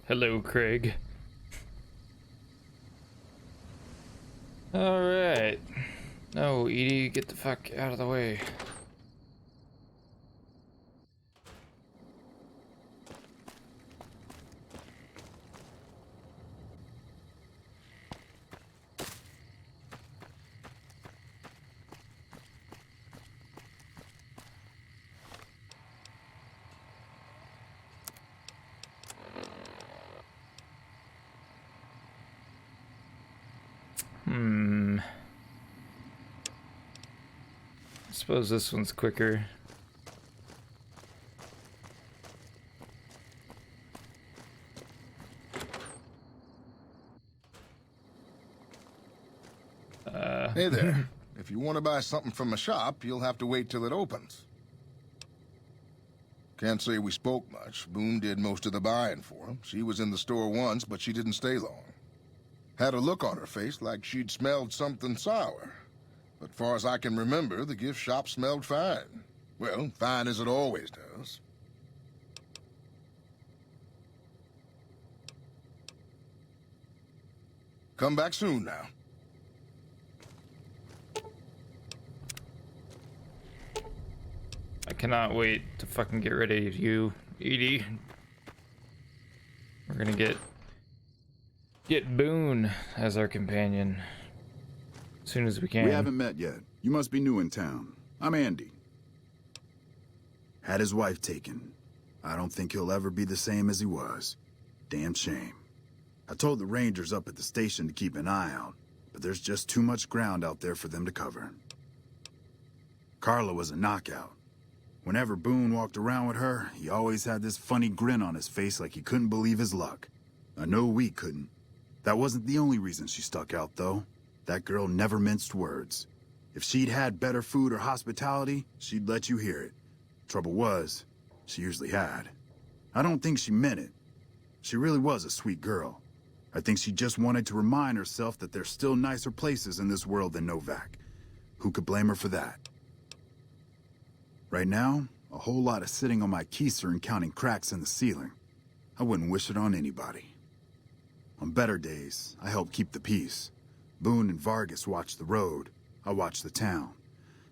Hello, Craig. Alright. No, Edie, get the fuck out of the way. I suppose this one's quicker. Hey there. If you want to buy something from a shop, you'll have to wait till it opens. Can't say we spoke much. Boone did most of the buying for him. She was in the store once, but she didn't stay long. Had a look on her face like she'd smelled something sour. But far as I can remember, the gift shop smelled fine. Well, fine as it always does. Come back soon now. I cannot wait to fucking get rid of you, Edie. We're gonna get Boone as our companion as soon as we can. We haven't met yet. You must be new in town. I'm Andy. Had his wife taken. I don't think he'll ever be the same as he was. Damn shame. I told the Rangers up at the station to keep an eye out, but there's just too much ground out there for them to cover. Carla was a knockout. Whenever Boone walked around with her, he always had this funny grin on his face like he couldn't believe his luck. I know we couldn't. That wasn't the only reason she stuck out, though. That girl never minced words. If she'd had better food or hospitality, she'd let you hear it. Trouble was, she usually had. I don't think she meant it. She really was a sweet girl. I think she just wanted to remind herself that there's still nicer places in this world than Novak. Who could blame her for that? Right now, a whole lot of sitting on my keister and counting cracks in the ceiling. I wouldn't wish it on anybody. On better days, I help keep the peace. Boone and Vargas watch the road. I watch the town.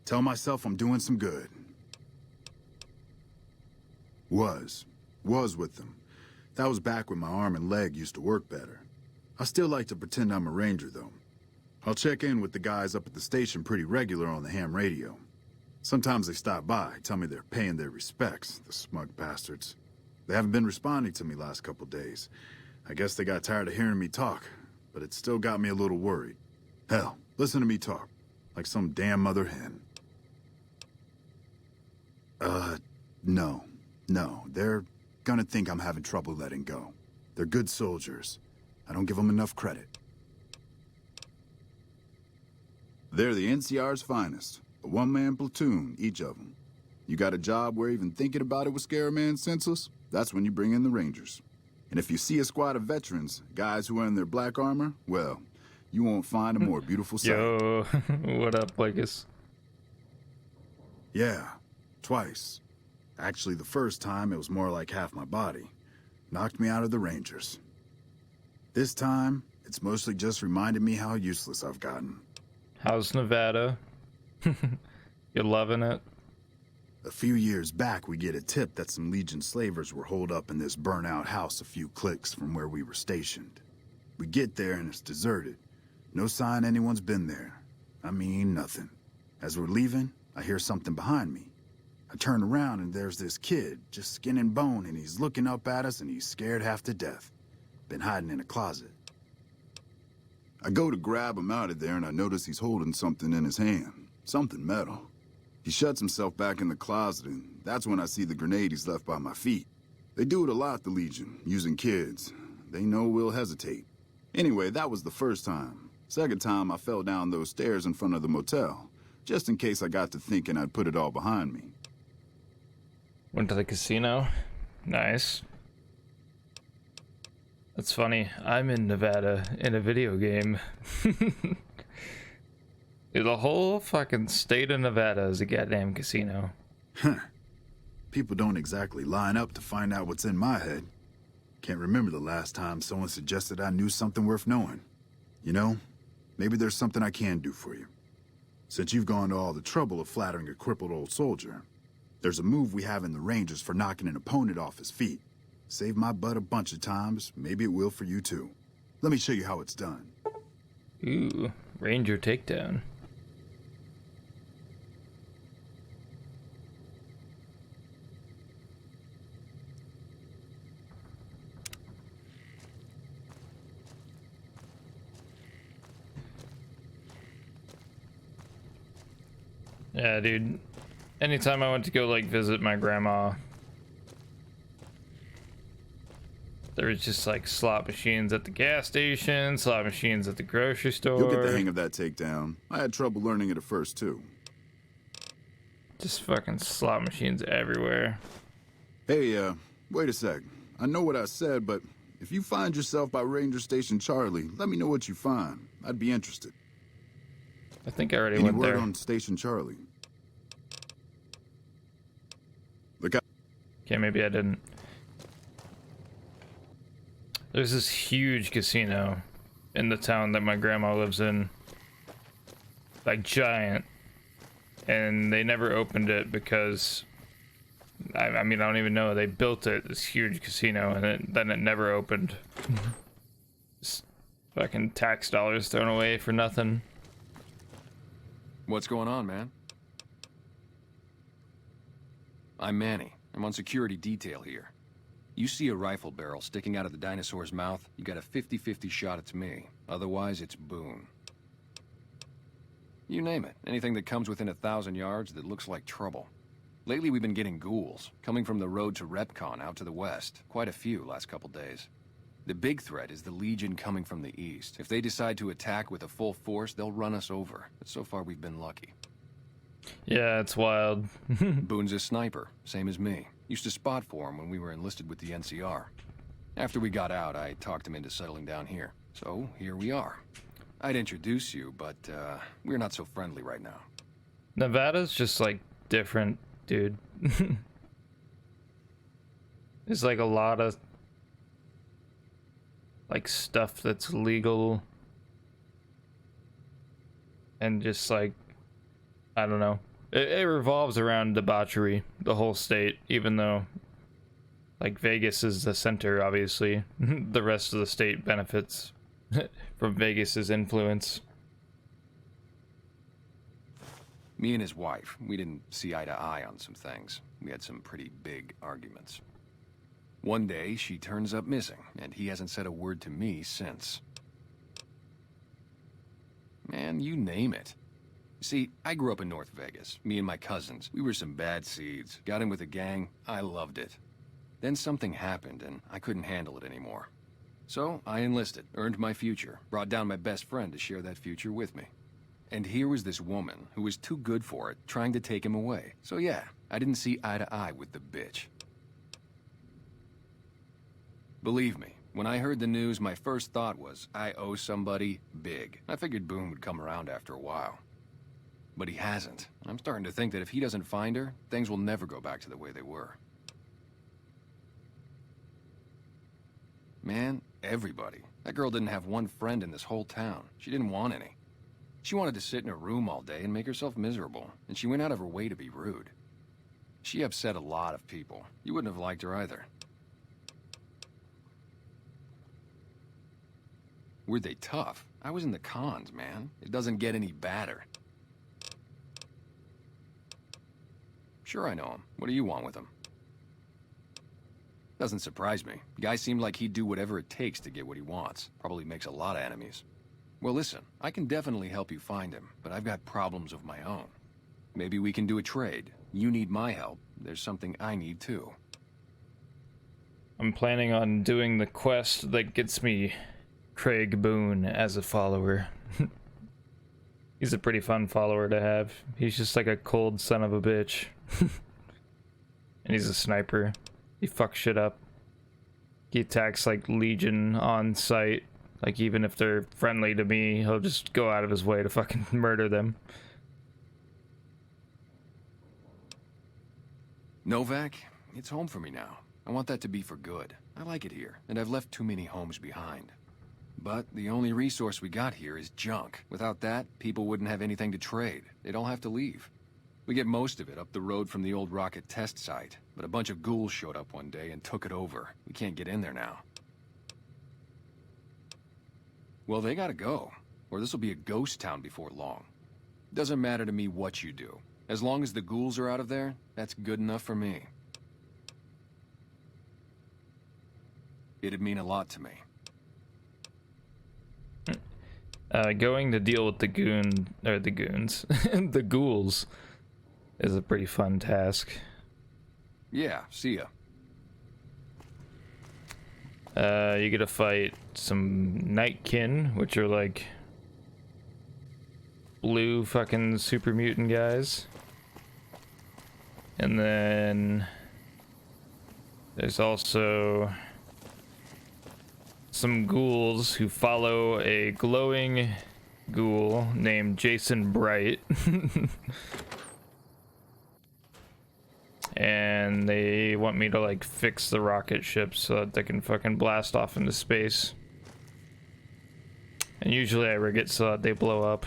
Tell myself I'm doing some good. Was with them. That was back when my arm and leg used to work better. I still like to pretend I'm a ranger, though. I'll check in with the guys up at the station pretty regular on the ham radio. Sometimes they stop by, tell me they're paying their respects, the smug bastards. They haven't been responding to me last couple days. I guess they got tired of hearing me talk, but it still got me a little worried. Hell, listen to me talk, like some damn mother hen. No, they're gonna think I'm having trouble letting go. They're good soldiers. I don't give them enough credit. They're the NCR's finest. A one-man platoon, each of them. You got a job where even thinking about it would scare a man senseless? That's when you bring in the Rangers. And if you see a squad of veterans, guys who are in their black armor, well, you won't find a more beautiful sight. Yo, what up, Lucas? Yeah, twice. Actually, the first time, it was more like half my body. Knocked me out of the Rangers. This time, it's mostly just reminded me how useless I've gotten. How's Nevada? You loving it? A few years back, we get a tip that some Legion slavers were holed up in this burnt-out house a few clicks from where we were stationed. We get there and it's deserted. No sign anyone's been there. I mean, nothing. As we're leaving, I hear something behind me. I turn around and there's this kid, just skin and bone, and he's looking up at us and he's scared half to death. Been hiding in a closet. I go to grab him out of there and I notice he's holding something in his hand. Something metal. He shuts himself back in the closet, and that's when I see the grenade he's left by my feet. They do it a lot, the Legion, using kids. They know we'll hesitate. Anyway, that was the first time. Second time, I fell down those stairs in front of the motel, just in case I got to thinking I'd put it all behind me. Went to the casino. Nice. That's funny. I'm in Nevada in a video game. The whole fucking state of Nevada is a goddamn casino. Huh. People don't exactly line up to find out what's in my head. Can't remember the last time someone suggested I knew something worth knowing. You know, maybe there's something I can do for you. Since you've gone to all the trouble of flattering a crippled old soldier, there's a move we have in the Rangers for knocking an opponent off his feet. Saved my butt a bunch of times, maybe it will for you too. Let me show you how it's done. Ooh, Ranger takedown. Yeah, dude. Anytime I went to go like visit my grandma, there was just like slot machines at the gas station, slot machines at the grocery store. You'll get the hang of that takedown. I had trouble learning it at first too. Just fucking slot machines everywhere. Hey, wait a sec. I know what I said, but if you find yourself by Ranger Station Charlie, let me know what you find. I'd be interested. I think I already Any went word there. on Station Charlie? Look out. Okay, maybe I didn't. There's this huge casino in the town that my grandma lives in. Like, giant. And they never opened it because... I mean, I don't even know. They built it, this huge casino, and then it never opened. Just fucking tax dollars thrown away for nothing. What's going on, man? I'm Manny. I'm on security detail here. You see a rifle barrel sticking out of the dinosaur's mouth, you got a 50-50 shot it's me. Otherwise, it's Boone. You name it. Anything that comes within 1,000 yards that looks like trouble. Lately, we've been getting ghouls, coming from the road to Repcon out to the west. Quite a few last couple days. The big threat is the Legion coming from the east. If they decide to attack with a full force, they'll run us over. But so far, we've been lucky. Yeah, it's wild. Boone's a sniper, same as me. Used to spot for him when we were enlisted with the NCR. After we got out, I talked him into settling down here. So, here we are. I'd introduce you, but, we're not so friendly right now. Nevada's just, like, different, dude. There's, like, a lot of, like, stuff that's legal. And just, like, I don't know. It revolves around debauchery, the whole state, even though, like, Vegas is the center, obviously. The rest of the state benefits from Vegas's influence. Me and his wife, we didn't see eye to eye on some things. We had some pretty big arguments. One day, she turns up missing, and he hasn't said a word to me since. Man, you name it. See, I grew up in North Vegas. Me and my cousins. We were some bad seeds. Got in with a gang. I loved it. Then something happened, and I couldn't handle it anymore. So, I enlisted, earned my future, brought down my best friend to share that future with me. And here was this woman who was too good for it, trying to take him away. So yeah, I didn't see eye to eye with the bitch. Believe me, when I heard the news, my first thought was, I owe somebody big. I figured Boone would come around after a while. But he hasn't. I'm starting to think that if he doesn't find her, things will never go back to the way they were. Man, everybody. That girl didn't have one friend in this whole town. She didn't want any. She wanted to sit in her room all day and make herself miserable, and she went out of her way to be rude. She upset a lot of people. You wouldn't have liked her either. Were they tough? I was in the cons, man. It doesn't get any badder. Sure, I know him. What do you want with him? Doesn't surprise me. The guy seemed like he'd do whatever it takes to get what he wants. Probably makes a lot of enemies. Well, listen, I can definitely help you find him, but I've got problems of my own. Maybe we can do a trade. You need my help. There's something I need too. I'm planning on doing the quest that gets me Craig Boone as a follower. He's a pretty fun follower to have. He's just like a cold son of a bitch. And he's a sniper. He fucks shit up. He attacks like Legion on sight. Like even if they're friendly to me, he'll just go out of his way to fucking murder them. Novak, it's home for me now. I want that to be for good. I like it here, and I've left too many homes behind. But the only resource we got here is junk. Without that, people wouldn't have anything to trade. They'd all have to leave. We get most of it up the road from the old rocket test site, but a bunch of ghouls showed up one day and took it over. We can't get in there now. Well, they gotta go, or this'll be a ghost town before long. Doesn't matter to me what you do. As long as the ghouls are out of there, that's good enough for me. It'd mean a lot to me. Going to deal with the goons, the ghouls, is a pretty fun task. Yeah, see ya. You get to fight some Nightkin, which are like blue fucking super mutant guys. And then there's also some ghouls who follow a glowing ghoul named Jason Bright. And they want me to like fix the rocket ships so that they can fucking blast off into space. And usually I rig it so that they blow up.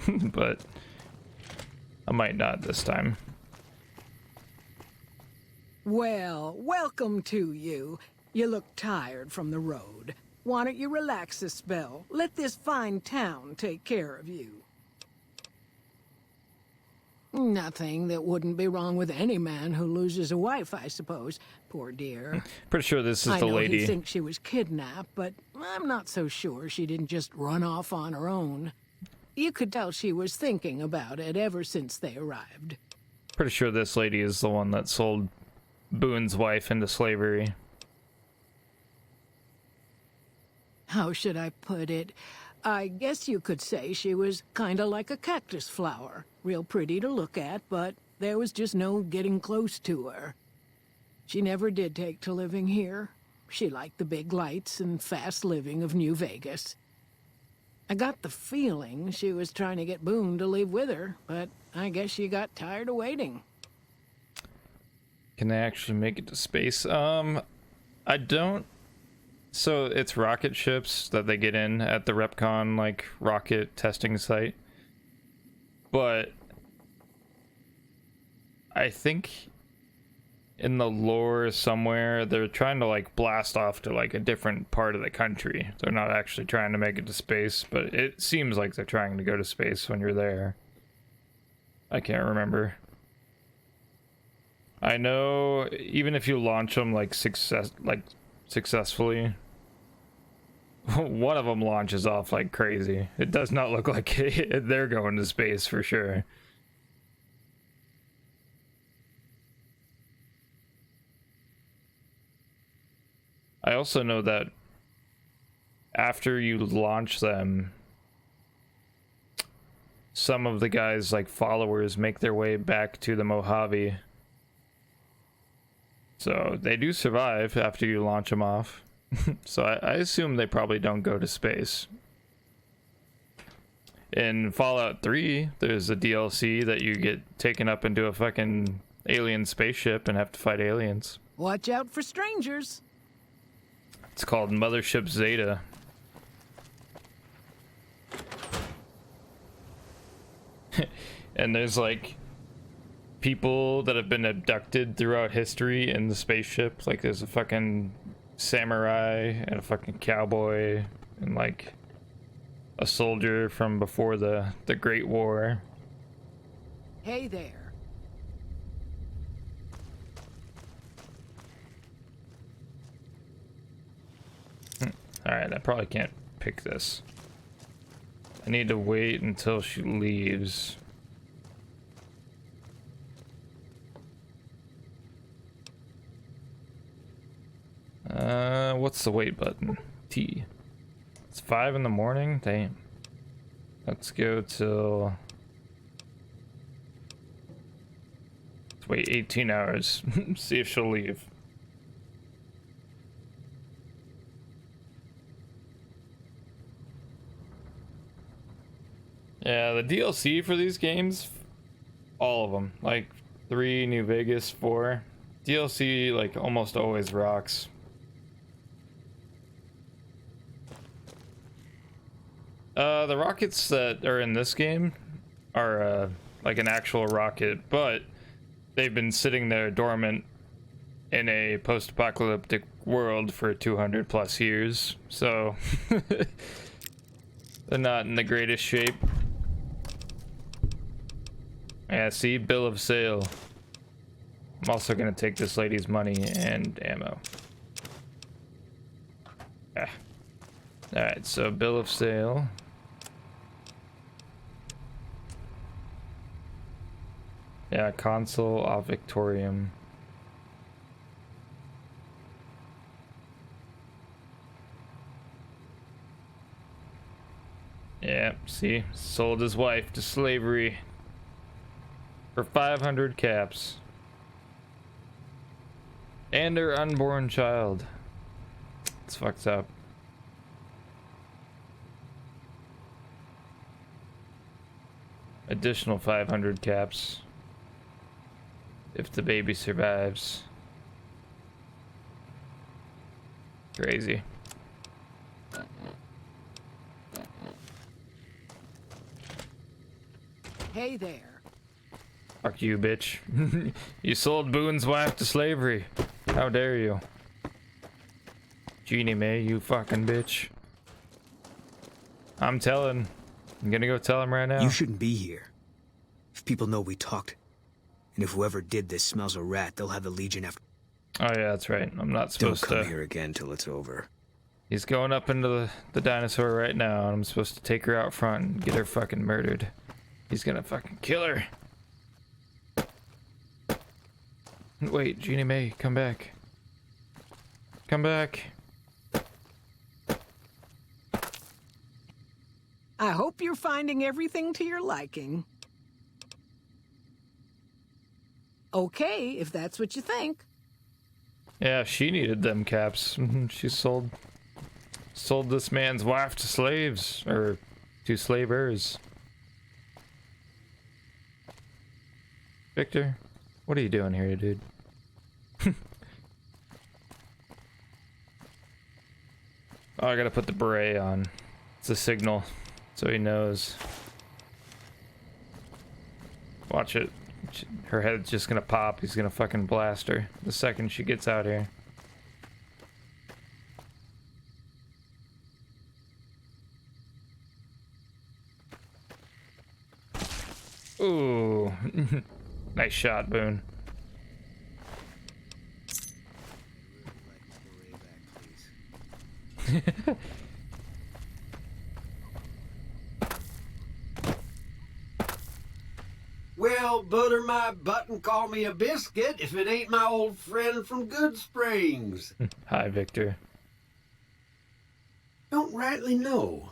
But I might not this time. Well, welcome to you. You look tired from the road. Why don't you relax a spell? Let this fine town take care of you. Nothing that wouldn't be wrong with any man who loses a wife, I suppose. Poor dear. Pretty sure this is I the know lady. he thinks she was kidnapped, but I'm not so sure she didn't just run off on her own. You could tell she was thinking about it ever since they arrived. Pretty sure this lady is the one that sold Boone's wife into slavery. How should I put it? I guess you could say she was kinda like a cactus flower. Real pretty to look at, but there was just no getting close to her. She never did take to living here. She liked the big lights and fast living of New Vegas. I got the feeling she was trying to get Boone to leave with her, but I guess she got tired of waiting. Can they actually make it to space? I don't. So it's rocket ships that they get in at the Repcon, like, rocket testing site. But I think in the lore somewhere, they're trying to, like, blast off to, like, a different part of the country. They're not actually trying to make it to space, but it seems like they're trying to go to space when you're there. I can't remember. I know even if you launch them, like, successfully, one of them launches off like crazy. It does not look like they're going to space for sure. I also know that after you launch them, some of the guys, like followers, make their way back to the Mojave. So they do survive after you launch them off. So I assume they probably don't go to space. In Fallout 3, there's a DLC that you get taken up into a fucking alien spaceship and have to fight aliens. Watch out for strangers. It's called Mothership Zeta. And there's like people that have been abducted throughout history in the spaceship. Like there's a fucking samurai and a fucking cowboy and like a soldier from before the Great War. Hey there. Alright, I probably can't pick this. I need to wait until she leaves. What's the wait button? T. It's 5 in the morning? Damn. Let's go till... Let's wait 18 hours. See if she'll leave. Yeah, the DLC for these games, all of them, like 3, New Vegas, 4, DLC like almost always rocks. The rockets that are in this game are like an actual rocket, but they've been sitting there dormant in a post-apocalyptic world for 200 plus years, so they're not in the greatest shape. Yeah, see, bill of sale. I'm also gonna take this lady's money and ammo. Yeah. Alright, so bill of sale. Yeah, console of Victorium. Yeah, see, sold his wife to slavery for 500 caps. And her unborn child. It's fucked up. Additional 500 caps. If the baby survives. Crazy. Hey there. Fuck you, bitch. You sold Boone's wife to slavery. How dare you? Jeannie Mae, you fucking bitch. I'm telling. I'm gonna go tell him right now. You shouldn't be here. If people know we talked, and if whoever did this smells a rat, they'll have the Legion after. Oh yeah, that's right. I'm not Don't supposed come to. here again till it's over. He's going up into the dinosaur right now, and I'm supposed to take her out front and get her fucking murdered. He's gonna fucking kill her. Wait, Jeannie Mae, come back. Come back. I hope you're finding everything to your liking. Okay, if that's what you think. Yeah, she needed them caps. She sold this man's wife to slaves, or to slavers. Victor, what are you doing here, dude? Oh, I gotta put the beret on. It's a signal, so he knows. Watch it. Her head's just gonna pop. He's gonna fucking blast her the second she gets out here. Ooh. Nice shot, Boone. Well, butter my butt and call me a biscuit if it ain't my old friend from Good Springs. Hi, Victor. Don't rightly know.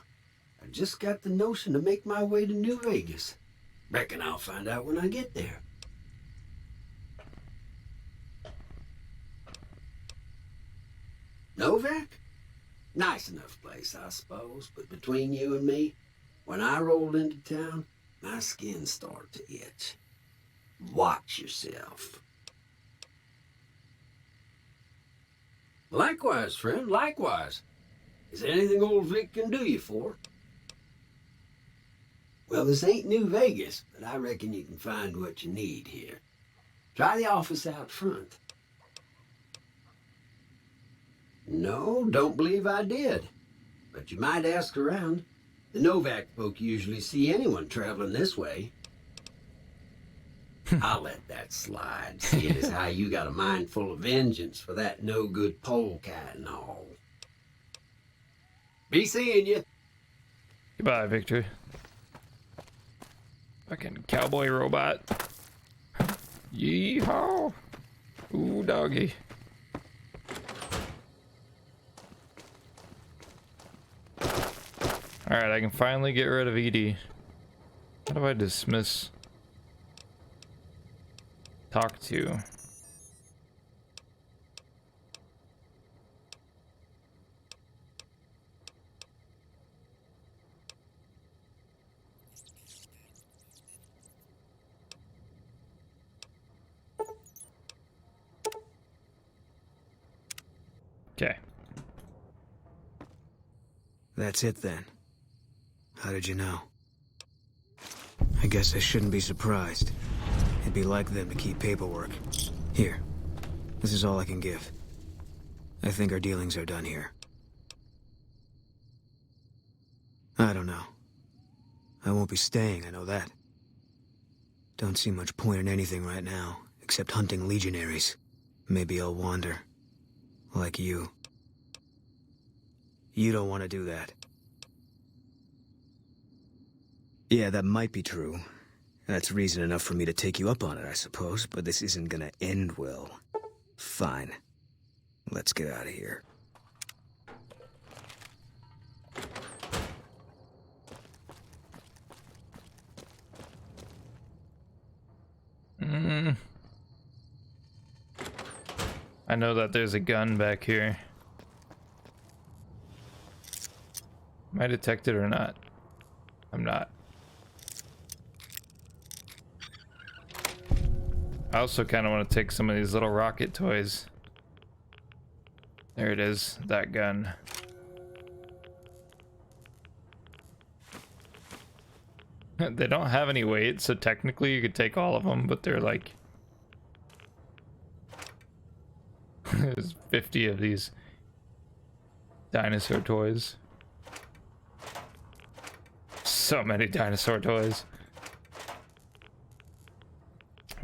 I just got the notion to make my way to New Vegas. Reckon I'll find out when I get there. Novak? Nice enough place, I suppose, but between you and me, when I rolled into town, my skin started to itch. Watch yourself. Likewise, friend, likewise. Is there anything old Vic can do you for? Well, this ain't New Vegas, but I reckon you can find what you need here. Try the office out front. No, don't believe I did. But you might ask around. The Novak folk usually see anyone traveling this way. I'll let that slide, seeing as how you got a mind full of vengeance for that no-good polecat and all. Be seeing you. Goodbye, Victor. Fucking cowboy robot. Yeehaw! Ooh, doggy. Alright, I can finally get rid of Edie. How do I dismiss? Talk to. Okay. That's it then. How did you know? I guess I shouldn't be surprised. It'd be like them to keep paperwork. Here. This is all I can give. I think our dealings are done here. I don't know. I won't be staying, I know that. Don't see much point in anything right now, except hunting legionaries. Maybe I'll wander. Like you. You don't want to do that. Yeah, that might be true. That's reason enough for me to take you up on it, I suppose, but this isn't gonna end well. Fine. Let's get out of here. I know that there's a gun back here. Am I detected or not? I'm not. I also kind of want to take some of these little rocket toys. There it is, that gun. They don't have any weight, so technically you could take all of them, but they're like... There's 50 of these dinosaur toys. So many dinosaur toys.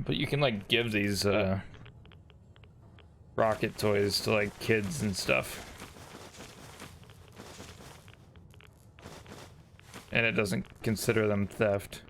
But you can like give these rocket toys to like kids and stuff. And it doesn't consider them theft.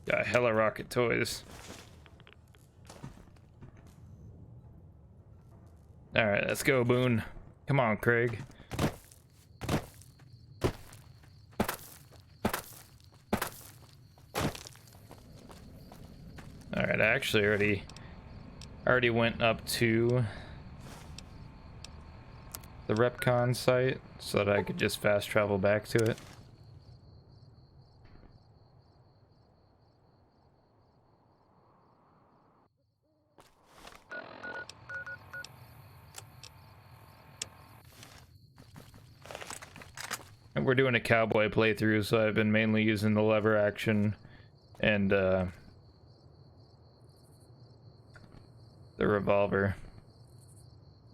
Got hella rocket toys. Alright, let's go, Boone. Come on, Craig. Alright, I actually already went up to the Repcon site so that I could just fast travel back to it. We're doing a cowboy playthrough, so I've been mainly using the lever action and the revolver.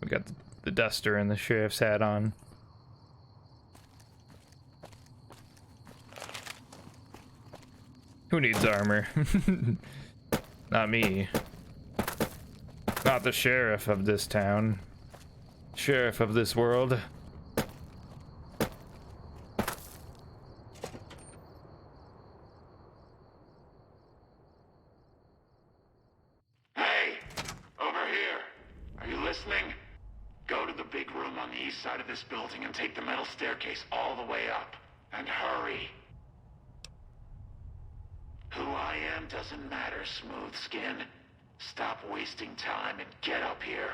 We got the duster and the sheriff's hat on. Who needs armor? Not me. Not the sheriff of this town. Sheriff of this world. Building and take the metal staircase all the way up. And hurry. Who I am doesn't matter, Smooth Skin. Stop wasting time and get up here.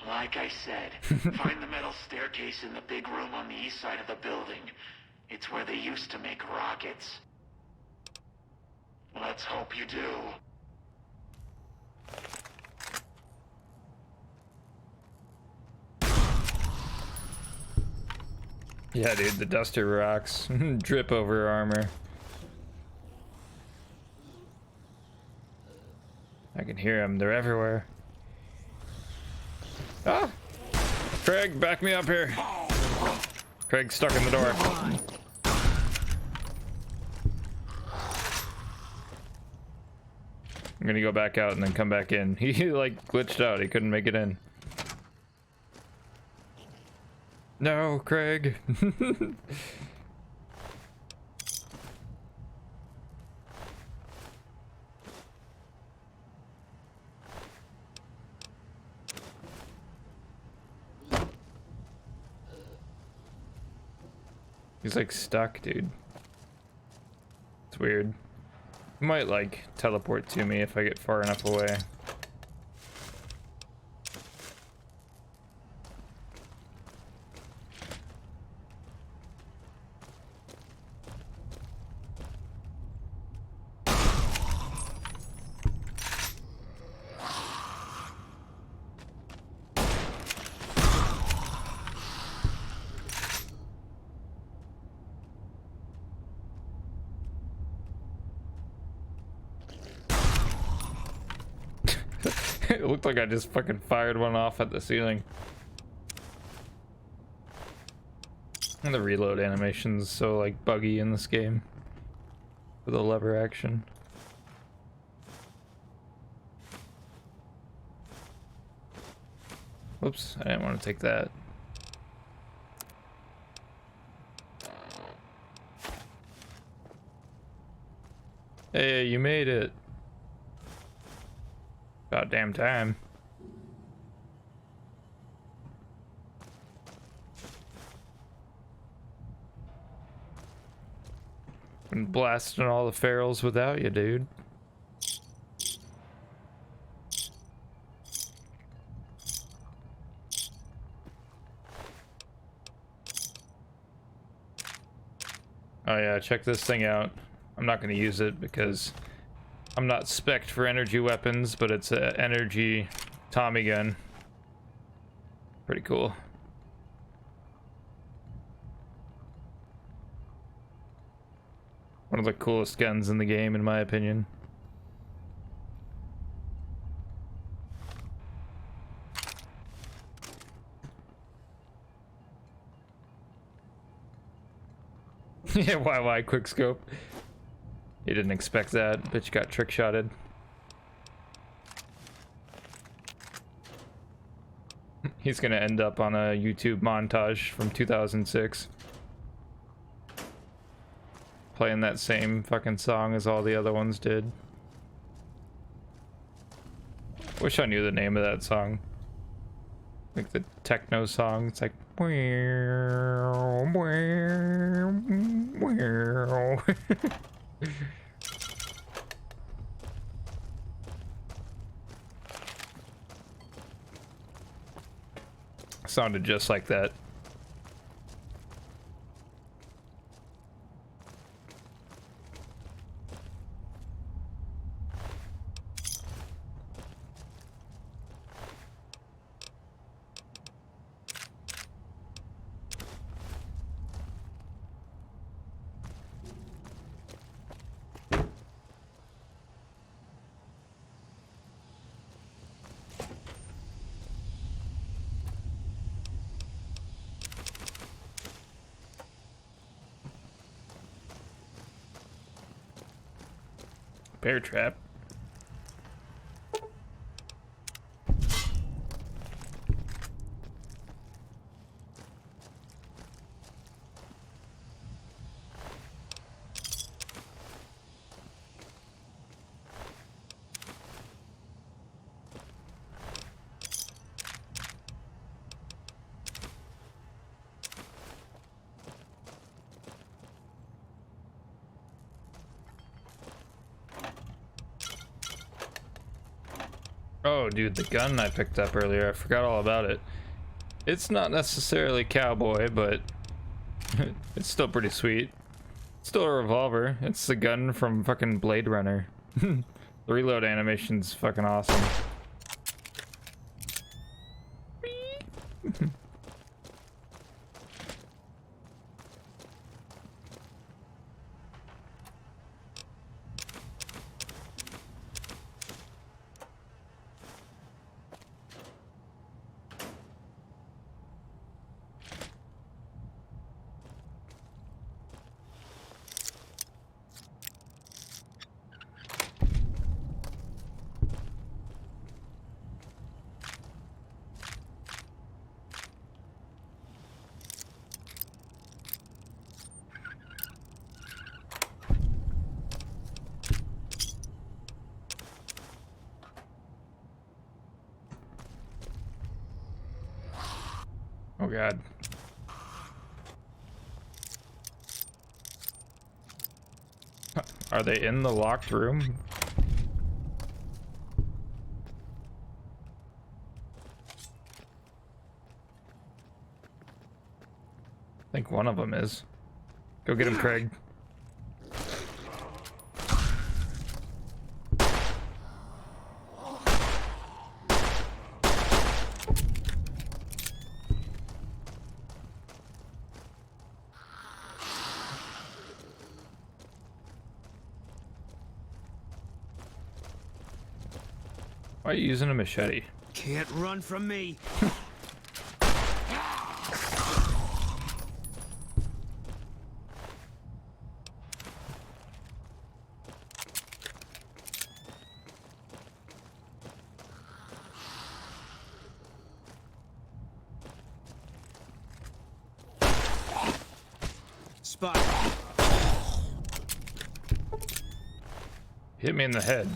Like I said, find the metal staircase in the big room on the east side of the building. It's where they used to make rockets. Let's hope you do. Yeah, dude, the duster rocks. Drip over armor. I can hear them. They're everywhere. Ah! Craig, back me up here. Craig's stuck in the door. I'm gonna go back out and then come back in. He like glitched out. He couldn't make it in. No, Craig. He's like stuck, dude. It's weird. He might like teleport to me if I get far enough away. It looked like I just fucking fired one off at the ceiling. And the reload animation's so like buggy in this game for the lever action. Whoops, I didn't want to take that. Hey, you made it. About damn time. Been blasting all the ferals without you, dude. Oh yeah, check this thing out. I'm not going to use it because I'm not spec'd for energy weapons, but it's an energy Tommy gun. Pretty cool. One of the coolest guns in the game, in my opinion. Yeah, why quickscope? You didn't expect that. Bitch got trick-shotted. He's gonna end up on a YouTube montage from 2006. Playing that same fucking song as all the other ones did. Wish I knew the name of that song. Like the techno song. It's like... Sounded just like that. Bear trap. Oh, dude, the gun I picked up earlier, I forgot all about it. It's not necessarily cowboy, but it's still pretty sweet. It's still a revolver. It's the gun from fucking Blade Runner. The reload animation's fucking awesome. Oh god. Are they in the locked room? I think one of them is. Go get him, Craig. Why are you using a machete? Can't run from me. Spot. Hit me in the head.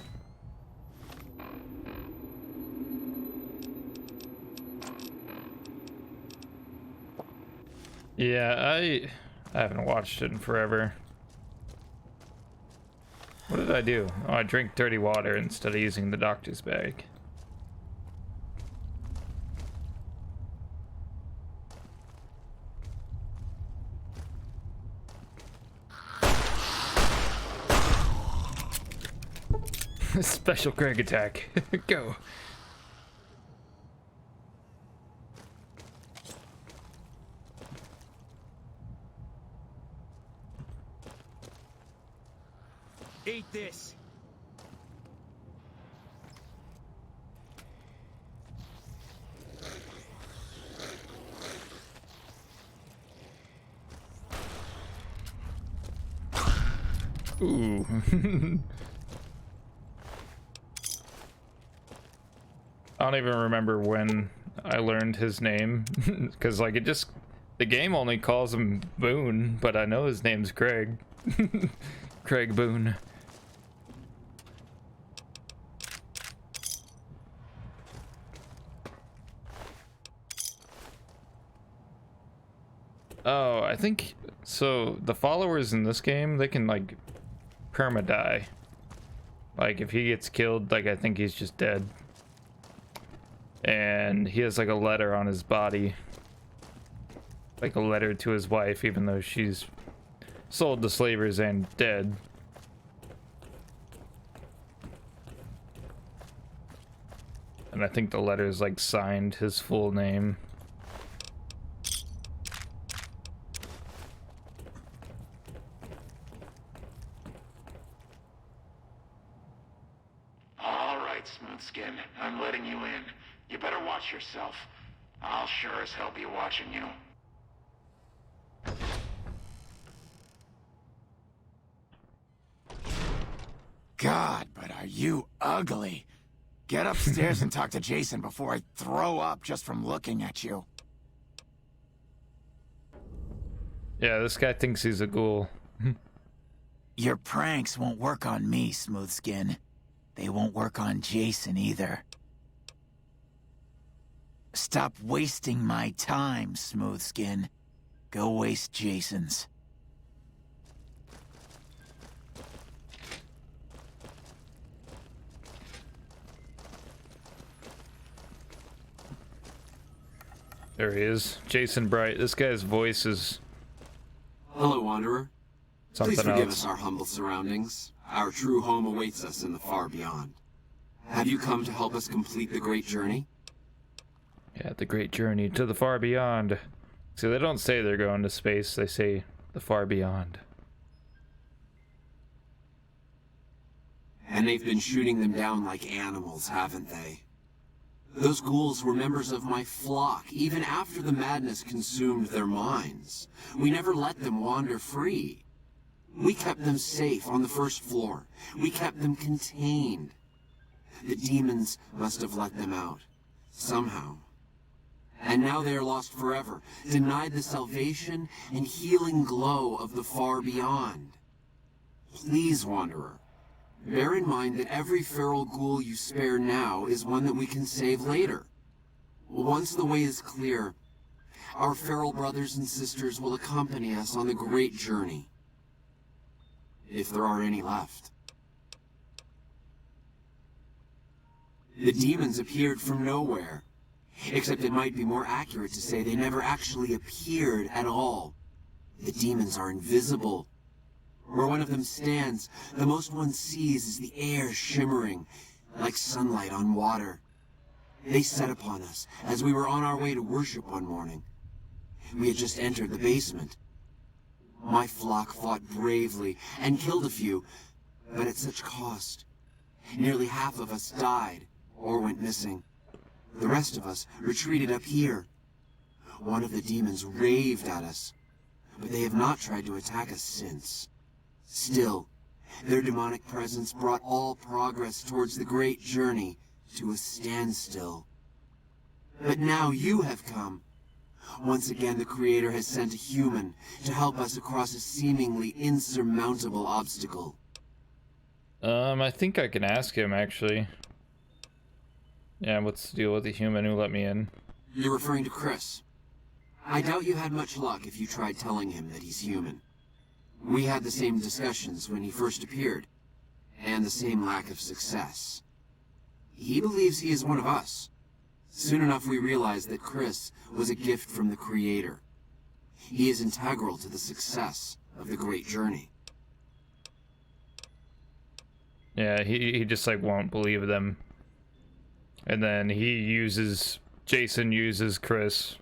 Yeah, I haven't watched it in forever. What did I do? Oh, I drank dirty water instead of using the doctor's bag. Special Craig attack. Go. Eat this. Ooh. I don't even remember when I learned his name, because like the game only calls him Boone, but I know his name's Craig. Craig Boone. Oh, I think so. The followers in this game, they can like perma die. Like if he gets killed, like I think he's just dead. And he has like a letter on his body, like a letter to his wife, even though she's sold to slavers and dead. And I think the letter's like signed his full name. All right, Smoothskin. I'm letting you in. You better watch yourself. I'll sure as hell be watching you. God, but are you ugly. Get upstairs and talk to Jason before I throw up just from looking at you. Yeah, this guy thinks he's a ghoul. Your pranks won't work on me, Smoothskin. They won't work on Jason either. Stop wasting my time, Smoothskin. Go waste Jason's. There he is, Jason Bright. This guy's voice is Hello, Wanderer. something Please forgive else. us our humble surroundings. Our true home awaits us in the far beyond. Have you come to help us complete the great journey? Yeah, the great journey to the far beyond. See, they don't say they're going to space, they say the far beyond. And they've been shooting them down like animals, haven't they? Those ghouls were members of my flock, even after the madness consumed their minds. We never let them wander free. We kept them safe on the first floor. We kept them contained. The demons must have let them out, somehow. And now they are lost forever, denied the salvation and healing glow of the far beyond. Please, Wanderer, bear in mind that every feral ghoul you spare now is one that we can save later. Once the way is clear, our feral brothers and sisters will accompany us on the great journey. If there are any left. The demons appeared from nowhere. Except it might be more accurate to say they never actually appeared at all. The demons are invisible. Where one of them stands, the most one sees is the air shimmering, like sunlight on water. They set upon us as we were on our way to worship one morning. We had just entered the basement. My flock fought bravely and killed a few, but at such cost. Nearly half of us died or went missing. The rest of us retreated up here. One of the demons raved at us, but they have not tried to attack us since. Still, their demonic presence brought all progress towards the great journey to a standstill. But now you have come. Once again, the Creator has sent a human to help us across a seemingly insurmountable obstacle. I think I can ask him, actually. Yeah, what's the deal with the human who let me in? You're referring to Chris. I doubt you had much luck if you tried telling him that he's human. We had the same discussions when he first appeared, and the same lack of success. He believes he is one of us. Soon enough we realized that Chris was a gift from the Creator. He is integral to the success of the great journey. Yeah, he just like won't believe them. And then Jason uses Chris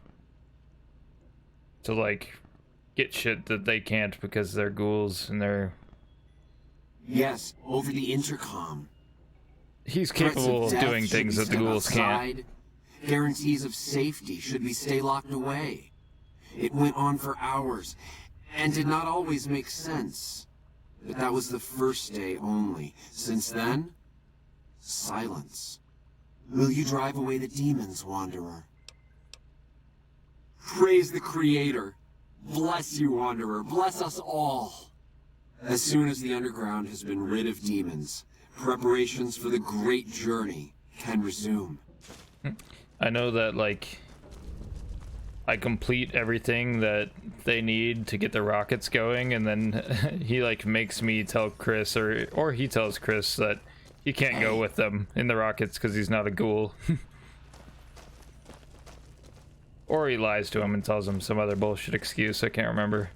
to like get shit that they can't because they're ghouls and they're... Yes, over the intercom. He's capable of doing things that the ghouls can't. Guarantees of safety should we stay locked away. It went on for hours, and did not always make sense. But that was the first day only. Since then, silence. Will you drive away the demons, Wanderer? Praise the Creator. Bless you, Wanderer. Bless us all. As soon as the underground has been rid of demons, preparations for the great journey can resume. I know that, like, I complete everything that they need to get the rockets going, and then he, like, makes me tell Chris, or he tells Chris that he can't go with them in the rockets because he's not a ghoul. Or he lies to him and tells him some other bullshit excuse, I can't remember.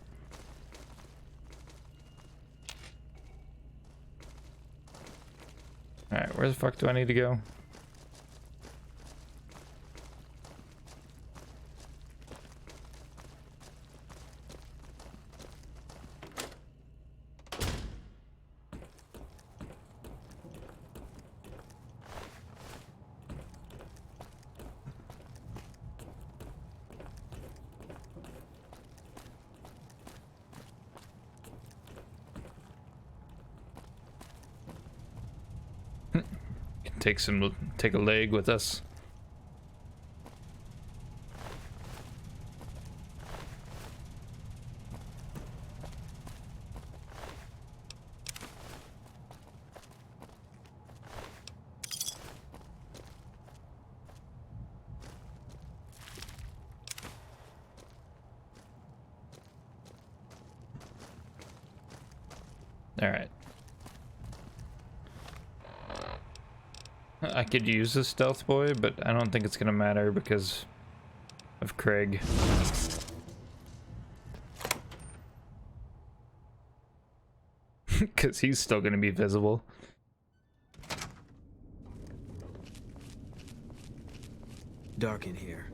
Alright, where the fuck do I need to go? Take a leg with us. All right. I could use this stealth boy, but I don't think it's gonna matter because of Craig. Because he's still gonna be visible. Dark in here.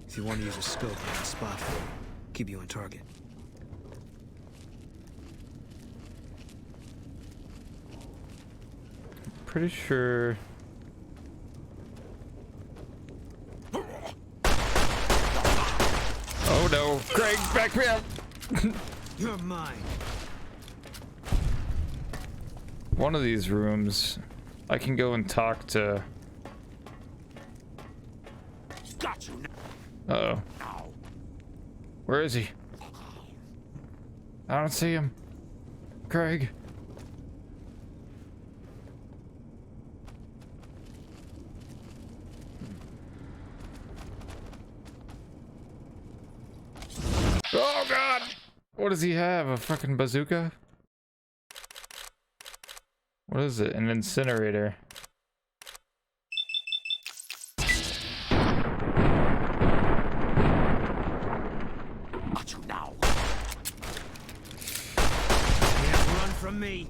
If you want to use a scope, I have a spot for you. Keep you on target. Pretty sure... Oh no, Craig, back me up! You're mine. One of these rooms, I can go and talk to... Got you Uh-oh. now. Where is he? I don't see him. Craig. Oh god! What does he have? A fucking bazooka? What is it? An incinerator. Got you now. Can't run from me.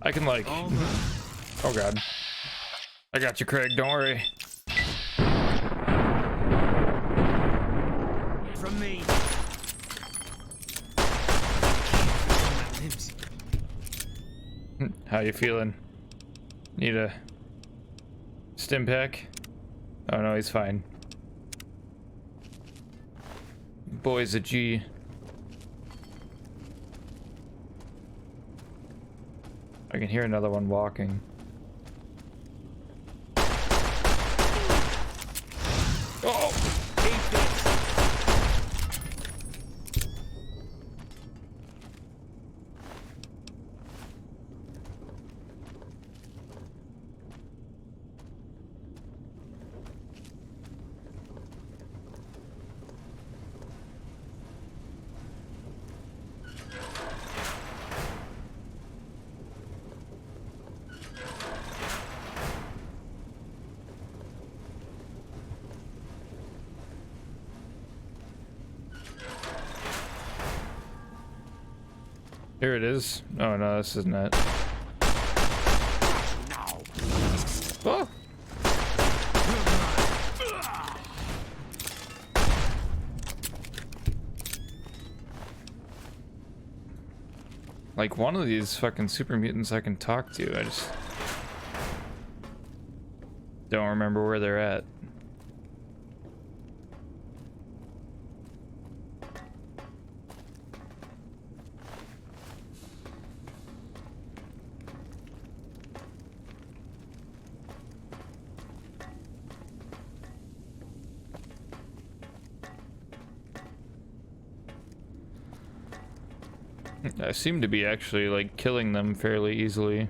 I can like... Oh god. I got you, Craig, don't worry. From me. How you feeling? Need a stim pack? Oh no, he's fine. Boy's a G. I can hear another one walking. Oh! Here it is. Oh no, this isn't it. Now. Oh! Like one of these fucking super mutants I can talk to, I just don't remember where they're at. I seem to be actually like killing them fairly easily.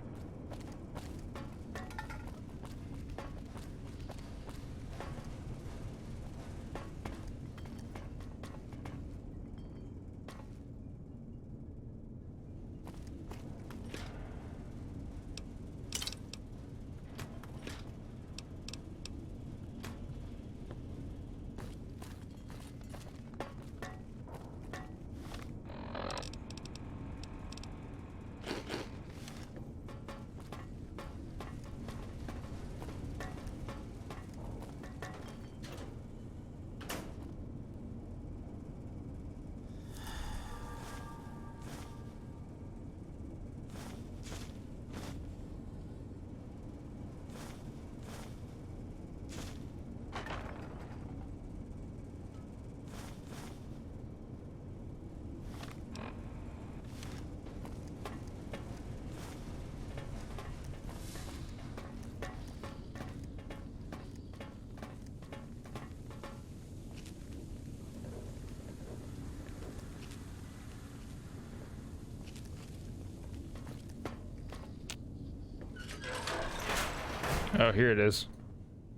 Oh, here it is.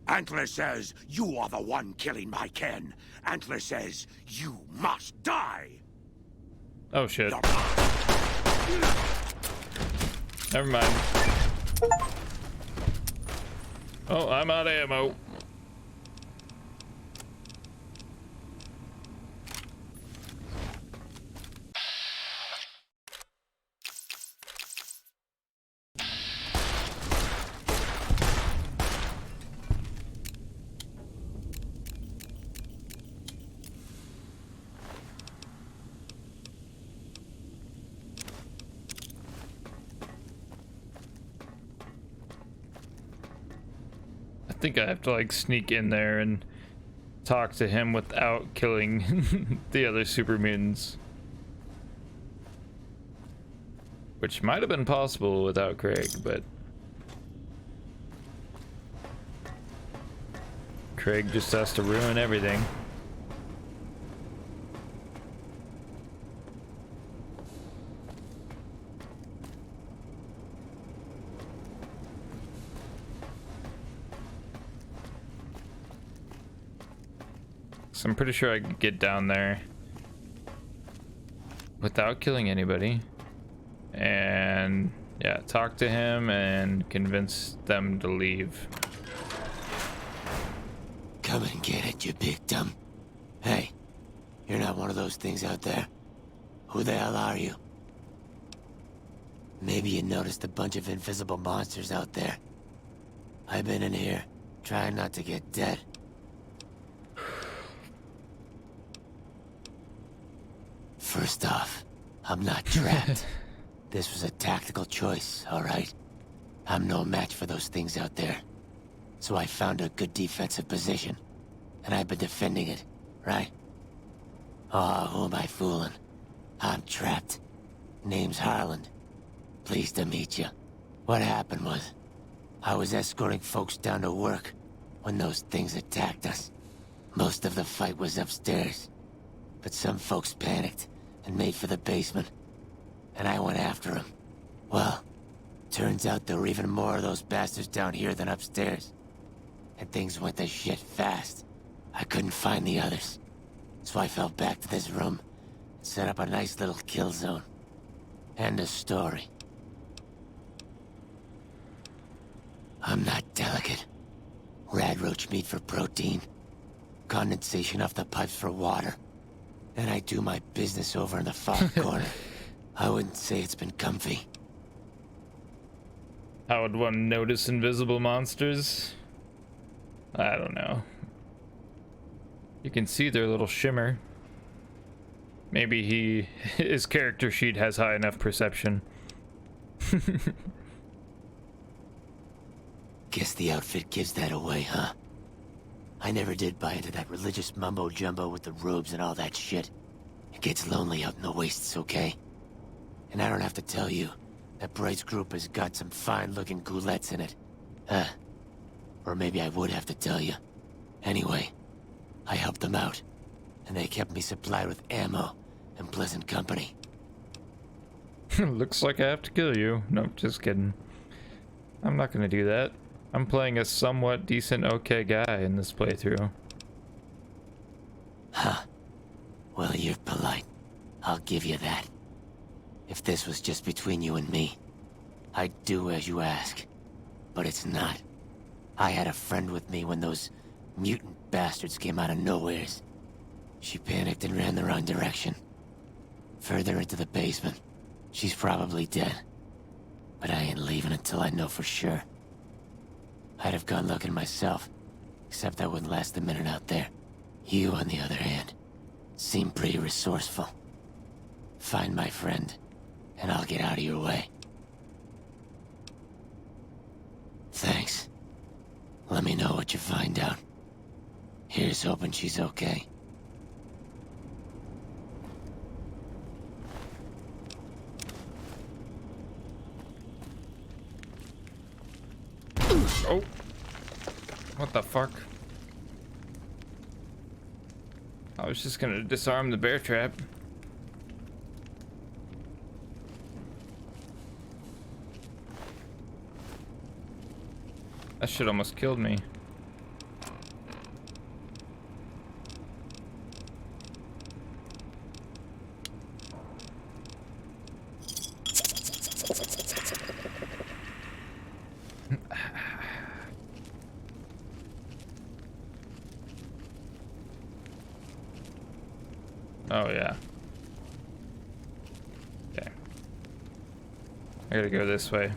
Antler says you are the one killing my kin. Antler says you must die. Oh shit. You're mine. Never mind. Oh, I'm out of ammo. I think I have to like sneak in there and talk to him without killing the other super mutants. Which might have been possible without Craig, but Craig just has to ruin everything. So I'm pretty sure I could get down there without killing anybody. And yeah, talk to him and convince them to leave. Come and get it, you big dumb. Hey, you're not one of those things out there. Who the hell are you? Maybe you noticed a bunch of invisible monsters out there. I've been in here, trying not to get dead. First off, I'm not trapped. This was a tactical choice, alright? I'm no match for those things out there. So I found a good defensive position. And I've been defending it, right? Oh, who am I fooling? I'm trapped. Name's Harland. Pleased to meet you. What happened was, I was escorting folks down to work when those things attacked us. Most of the fight was upstairs. But some folks panicked and made for the basement. And I went after them. Well, turns out there were even more of those bastards down here than upstairs. And things went to shit fast. I couldn't find the others. So I fell back to this room and set up a nice little kill zone. End of story. I'm not delicate. Radroach meat for protein. Condensation off the pipes for water. And I do my business over in the far corner. I wouldn't say it's been comfy. How would one notice invisible monsters? I don't know. You can see their little shimmer. Maybe his character sheet has high enough perception. Guess the outfit gives that away, huh? I never did buy into that religious mumbo-jumbo with the robes and all that shit. It gets lonely out in the wastes, okay? And I don't have to tell you, that Bright's group has got some fine-looking ghoulettes in it. Or maybe I would have to tell you. Anyway, I helped them out, and they kept me supplied with ammo and pleasant company. Looks like I have to kill you. No, just kidding. I'm not gonna do that. I'm playing a somewhat decent okay guy in this playthrough. Huh. Well, you're polite. I'll give you that. If this was just between you and me, I'd do as you ask. But it's not. I had a friend with me when those mutant bastards came out of nowheres. She panicked and ran the wrong direction. Further into the basement. She's probably dead. But I ain't leaving until I know for sure. I'd have gone looking myself, except I wouldn't last a minute out there. You, on the other hand, seem pretty resourceful. Find my friend, and I'll get out of your way. Thanks. Let me know what you find out. Here's hoping she's okay. Oh. What the fuck? I was just gonna disarm the bear trap. That shit almost killed me. Oh yeah. Okay. I gotta go this way.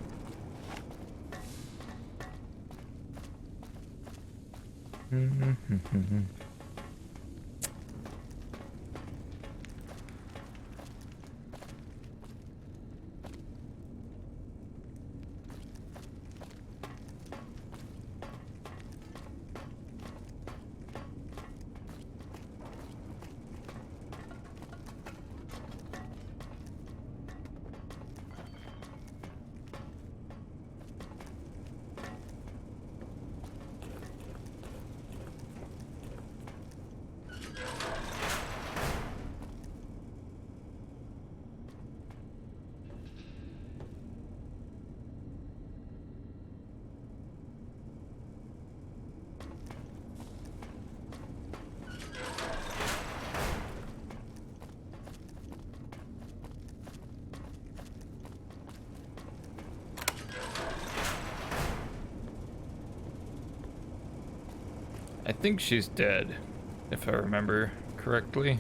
I think she's dead, if I remember correctly.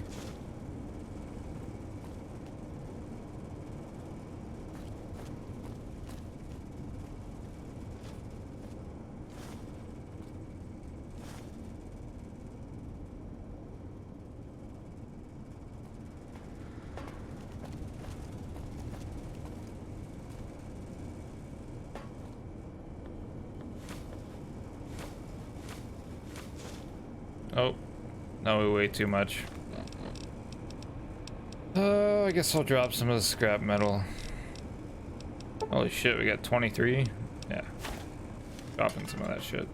Oh, no, we weigh too much. I guess I'll drop some of the scrap metal. Holy shit, we got 23? Yeah. Dropping some of that shit.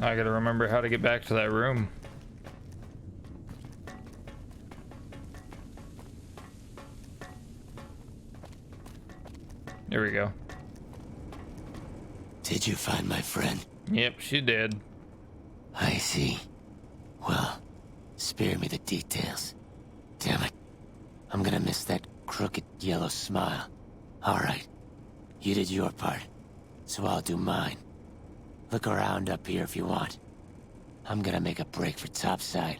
I gotta remember how to get back to that room. There we go. Did you find my friend? Yep, she did. I see. Well, spare me the details. Damn it. I'm gonna miss that crooked yellow smile. Alright. You did your part, so I'll do mine. Look around up here if you want. I'm gonna make a break for topside.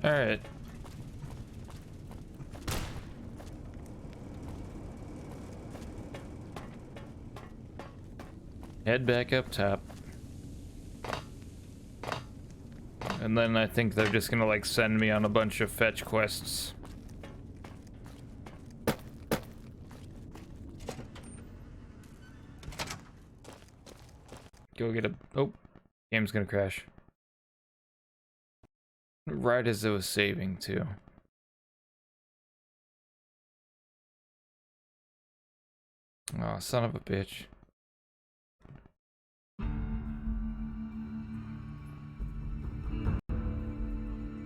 Alright. Head back up top. And then I think they're just gonna like send me on a bunch of fetch quests. Go get a... Oh, game's gonna crash. Right as it was saving, too. Oh, son of a bitch.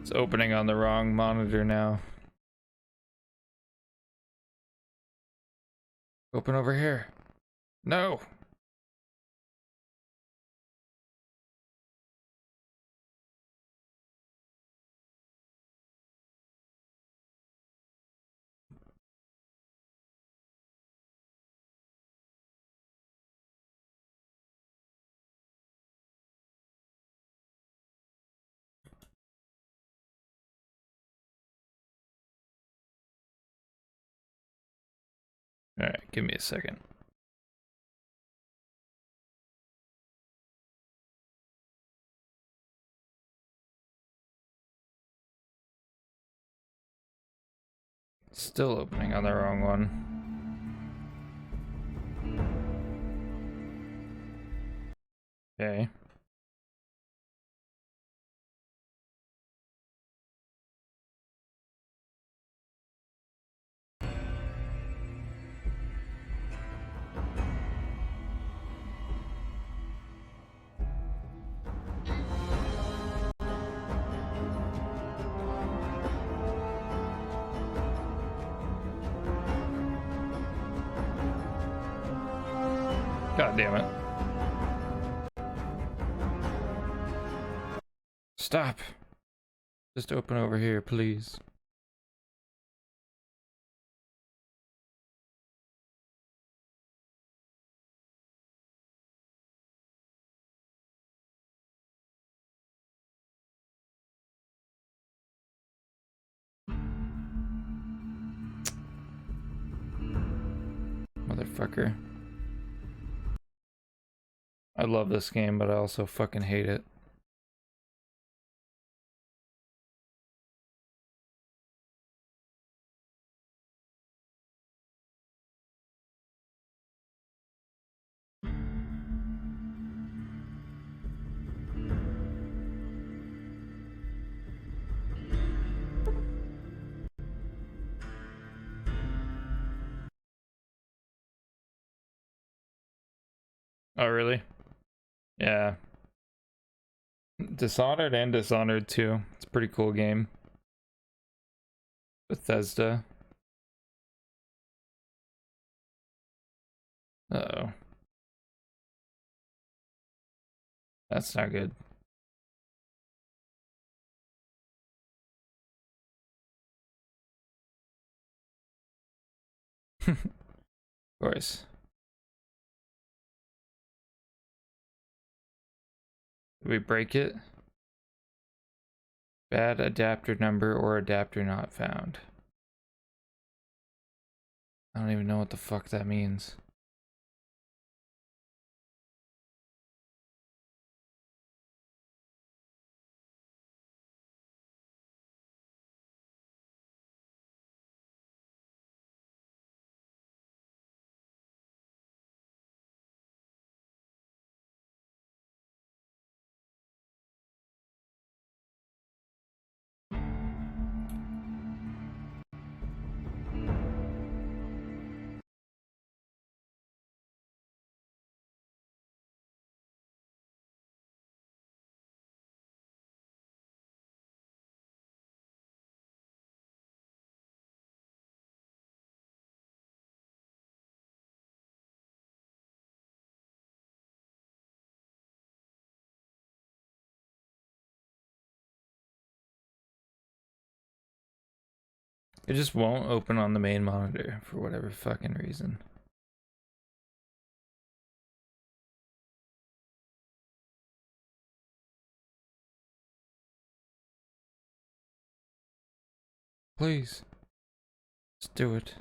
It's opening on the wrong monitor now. Open over here. No! Alright, give me a second. Still opening on the wrong one. Okay. God damn it. Stop. Just open over here, please. Motherfucker. I love this game, but I also fucking hate it. Oh, really? Yeah. Dishonored and Dishonored 2. It's a pretty cool game. Bethesda. Uh-oh. That's not good. Of course. Did we break it? Bad adapter number or adapter not found. I don't even know what the fuck that means. It just won't open on the main monitor for whatever fucking reason. Please. Just do it.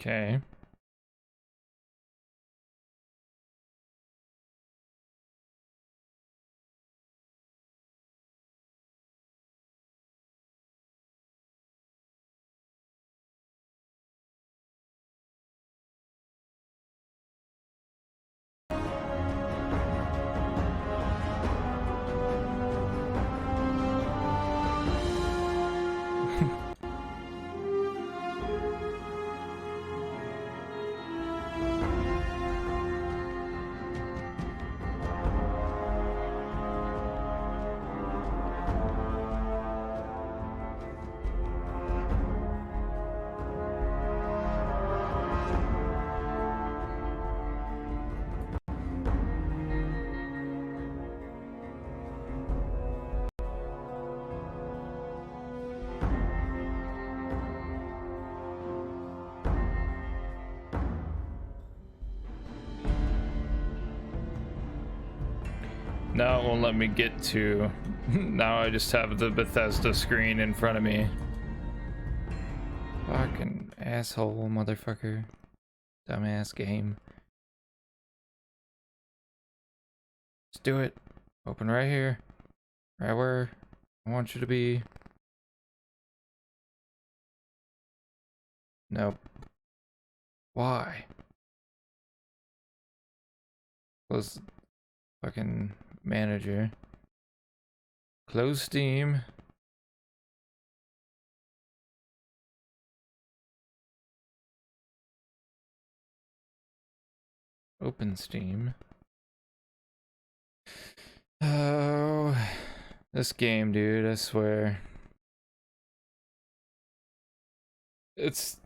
Okay. now it won't let me get to. Now I just have the Bethesda screen in front of me. Fucking asshole, motherfucker. Dumbass game. Let's do it. Open right here. Right where I want you to be. Nope. Why? Close fucking manager. Close Steam. Open Steam. Oh, this game, dude, I swear. It's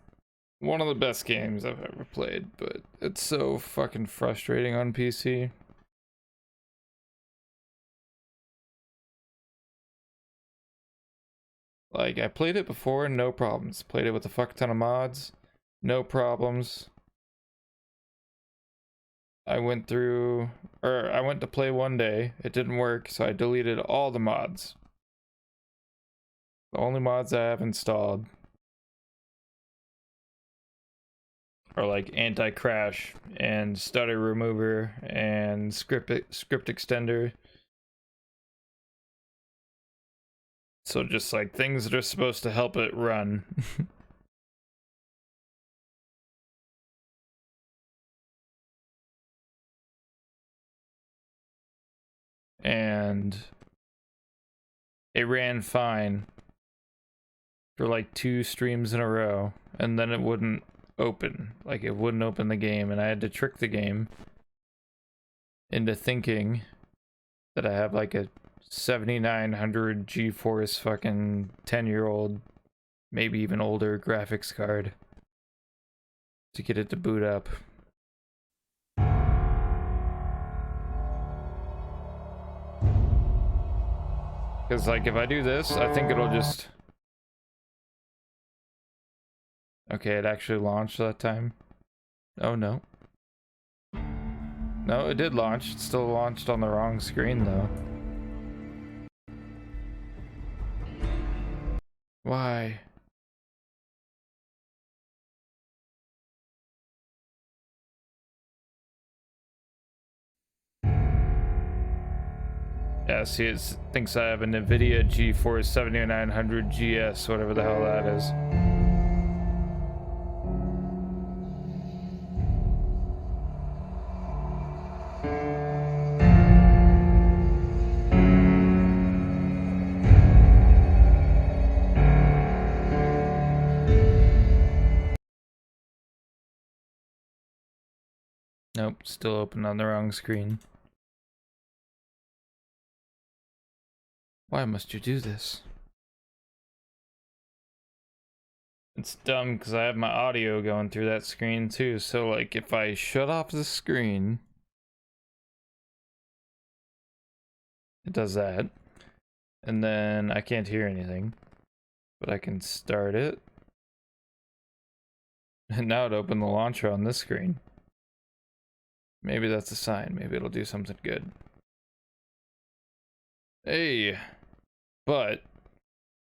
one of the best games I've ever played, but it's so fucking frustrating on PC. Like, I played it before, no problems. Played it with a fuck ton of mods, no problems. I went to play one day, it didn't work, so I deleted all the mods. The only mods I have installed are like anti-crash and stutter remover and script extender. So just like things that are supposed to help it run. And it ran fine for like 2 streams in a row, and then it wouldn't open. Like, it wouldn't open the game, and I had to trick the game into thinking that I have like a 7900 GeForce fucking 10-year-old, maybe even older graphics card to get it to boot up. Because like if I do this, I think it'll just... Okay, it actually launched that time. Oh no. No, it did launch. It still launched on the wrong screen though. Why? Yeah, see, it thinks I have a NVIDIA GeForce 7900 GS, whatever the hell that is. Nope, still open on the wrong screen. Why must you do this? It's dumb because I have my audio going through that screen too, so like if I shut off the screen, it does that, and then I can't hear anything, but I can start it, and now it opened the launcher on this screen. Maybe that's a sign, maybe it'll do something good. Hey, but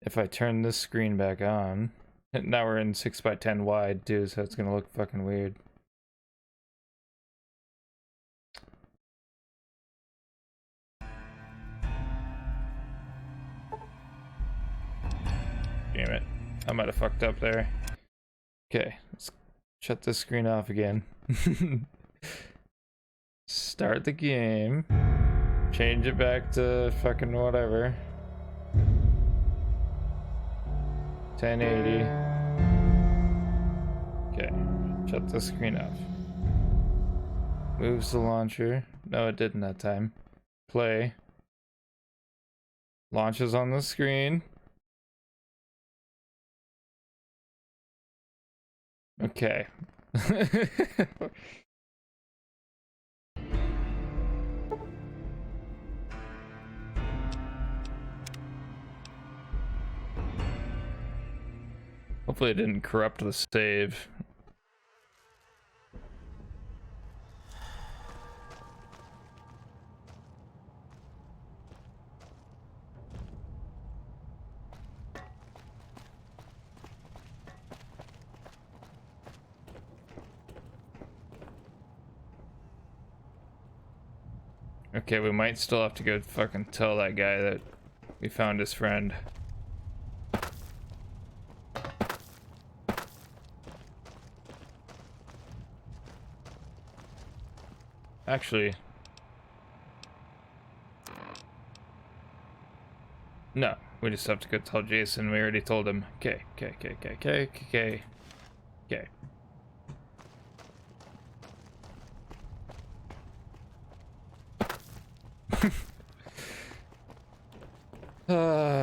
if I turn this screen back on, now we're in 6x10 wide too, so it's gonna look fucking weird. Damn it, I might have fucked up there. Okay, let's shut this screen off again. Start the game. Change it back to fucking whatever. 1080. Okay, shut the screen off. Moves the launcher. No, it didn't that time. Play. Launches on the screen. Okay. Hopefully it didn't corrupt the save. Okay, we might still have to go fucking tell that guy that we found his friend. Actually, no, we just have to go tell Jason. We already told him. Okay.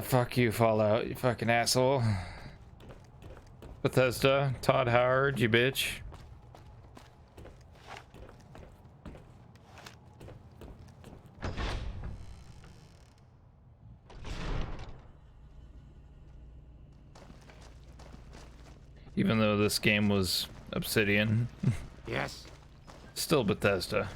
Fuck you, Fallout, you fucking asshole. Bethesda, Todd Howard, you bitch. Even though this game was Obsidian, Yes? still Bethesda.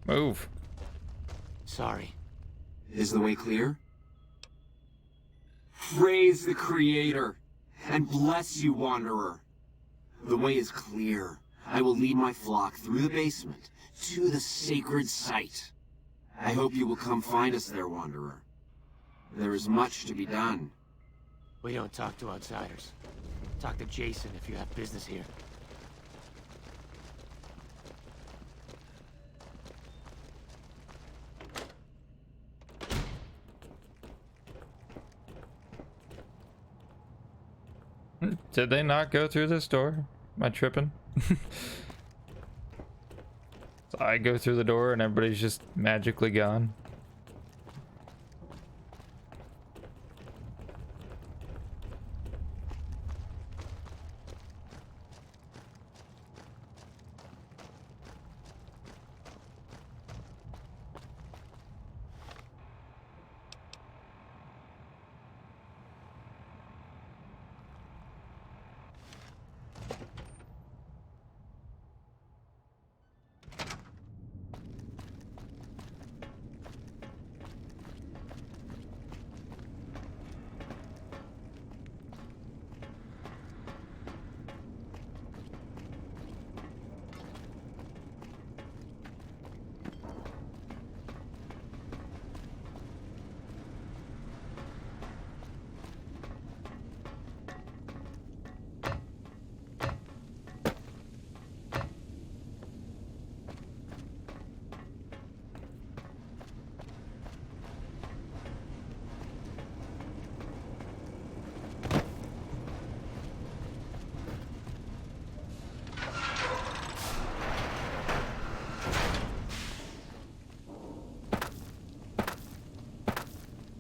Move. Sorry. Is the way clear? Praise the Creator, and bless you, Wanderer. The way is clear. I will lead my flock through the basement to the sacred site. I hope you will come find us there, Wanderer. There is much to be done. We don't talk to outsiders. Talk to Jason if you have business here. Did they not go through this door? Am I tripping? So I go through the door and everybody's just magically gone.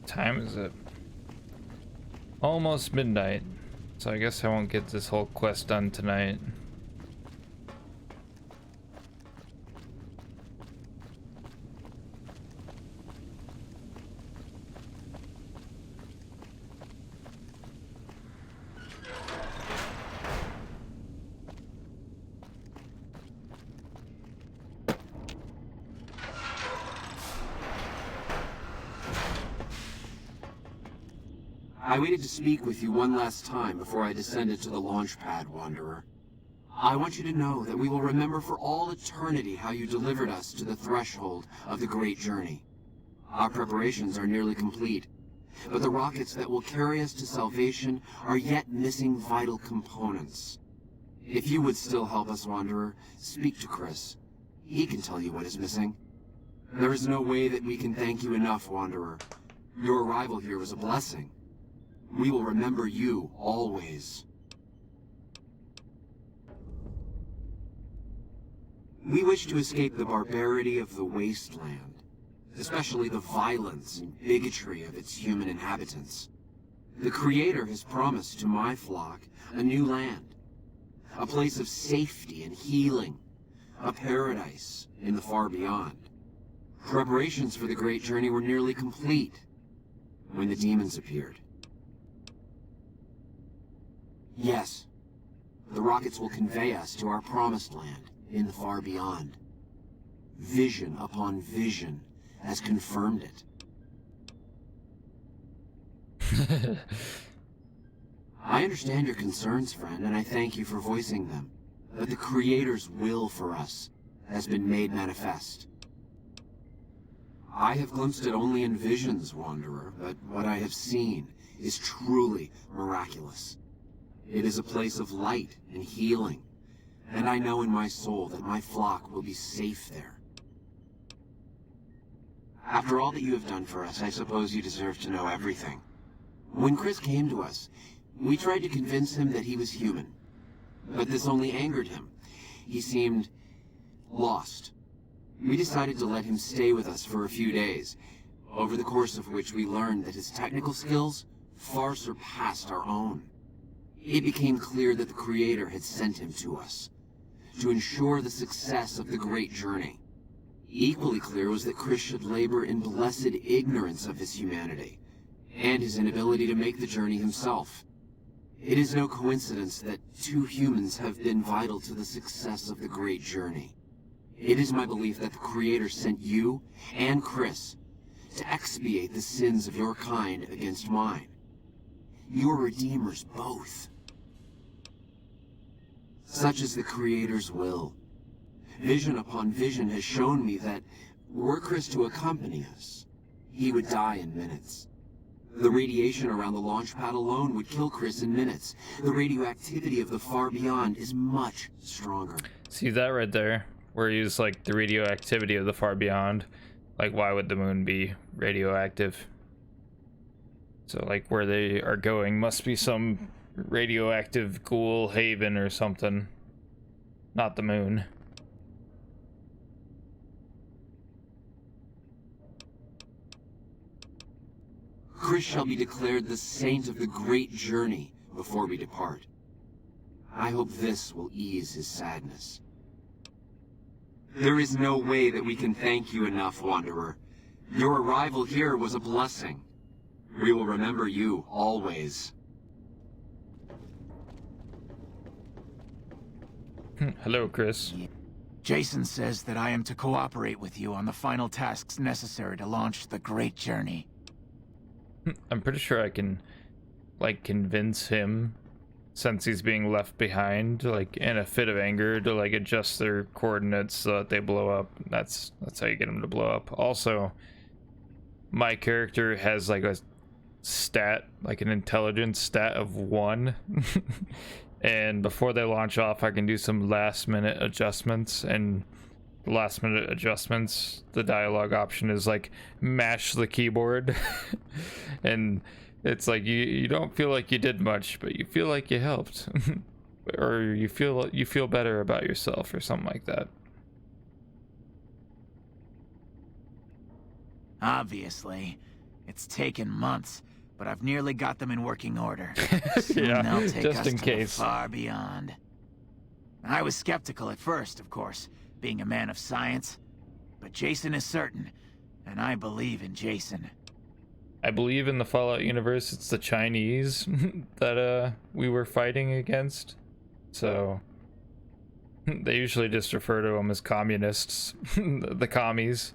Time is it? Almost midnight. So I guess I won't get this whole quest done tonight. I waited to speak with you one last time before I descended to the launch pad, Wanderer. I want you to know that we will remember for all eternity how you delivered us to the threshold of the great journey. Our preparations are nearly complete, but the rockets that will carry us to salvation are yet missing vital components. If you would still help us, Wanderer, speak to Chris. He can tell you what is missing. There is no way that we can thank you enough, Wanderer. Your arrival here was a blessing. We will remember you always. We wish to escape the barbarity of the wasteland, especially the violence and bigotry of its human inhabitants. The Creator has promised to my flock a new land, a place of safety and healing, a paradise in the far beyond. Preparations for the great journey were nearly complete when the demons appeared. Yes, the rockets will convey us to our promised land in the far beyond. Vision upon vision has confirmed it. I understand your concerns, friend, and I thank you for voicing them. But the Creator's will for us has been made manifest. I have glimpsed it only in visions, Wanderer, but what I have seen is truly miraculous. It is a place of light and healing, and I know in my soul that my flock will be safe there. After all that you have done for us, I suppose you deserve to know everything. When Chris came to us, we tried to convince him that he was human, but this only angered him. He seemed lost. We decided to let him stay with us for a few days, over the course of which we learned that his technical skills far surpassed our own. It became clear that the Creator had sent him to us, to ensure the success of the great journey. Equally clear was that Chris should labor in blessed ignorance of his humanity, and his inability to make the journey himself. It is no coincidence that two humans have been vital to the success of the great journey. It is my belief that the Creator sent you and Chris to expiate the sins of your kind against mine. You are redeemers both. Such is the Creator's will. Vision upon vision has shown me that, were Chris to accompany us, he would die in minutes. The radiation around the launch pad alone would kill Chris in minutes. The radioactivity of the far beyond is much stronger. See that right there? Where he's like, the radioactivity of the far beyond. Like, why would the moon be radioactive? So, like, where they are going must be some radioactive ghoul haven or something. Not the moon. Chris shall be declared the saint of the great journey before we depart. I hope this will ease his sadness. There is no way that we can thank you enough, Wanderer. Your arrival here was a blessing. We will remember you always. Hello, Chris. Jason says that I am to cooperate with you on the final tasks necessary to launch the great journey. I'm pretty sure I can, like, convince him, since he's being left behind, like, in a fit of anger, to, like, adjust their coordinates so that they blow up. That's how you get them to blow up. Also, my character has, like, a stat, like an intelligence stat of 1. And before they launch off, I can do some last-minute adjustments, and last-minute adjustments, the dialogue option is like mash the keyboard. And it's like you don't feel like you did much, but you feel like you helped. Or you feel better about yourself or something like that. Obviously. It's taken months, but I've nearly got them in working order. Soon Yeah, they'll take just us in to case. the far beyond. I was skeptical at first, of course, being a man of science. But Jason is certain, and I believe in Jason. I believe in the Fallout universe, it's the Chinese that we were fighting against. So they usually just refer to them as communists, the commies.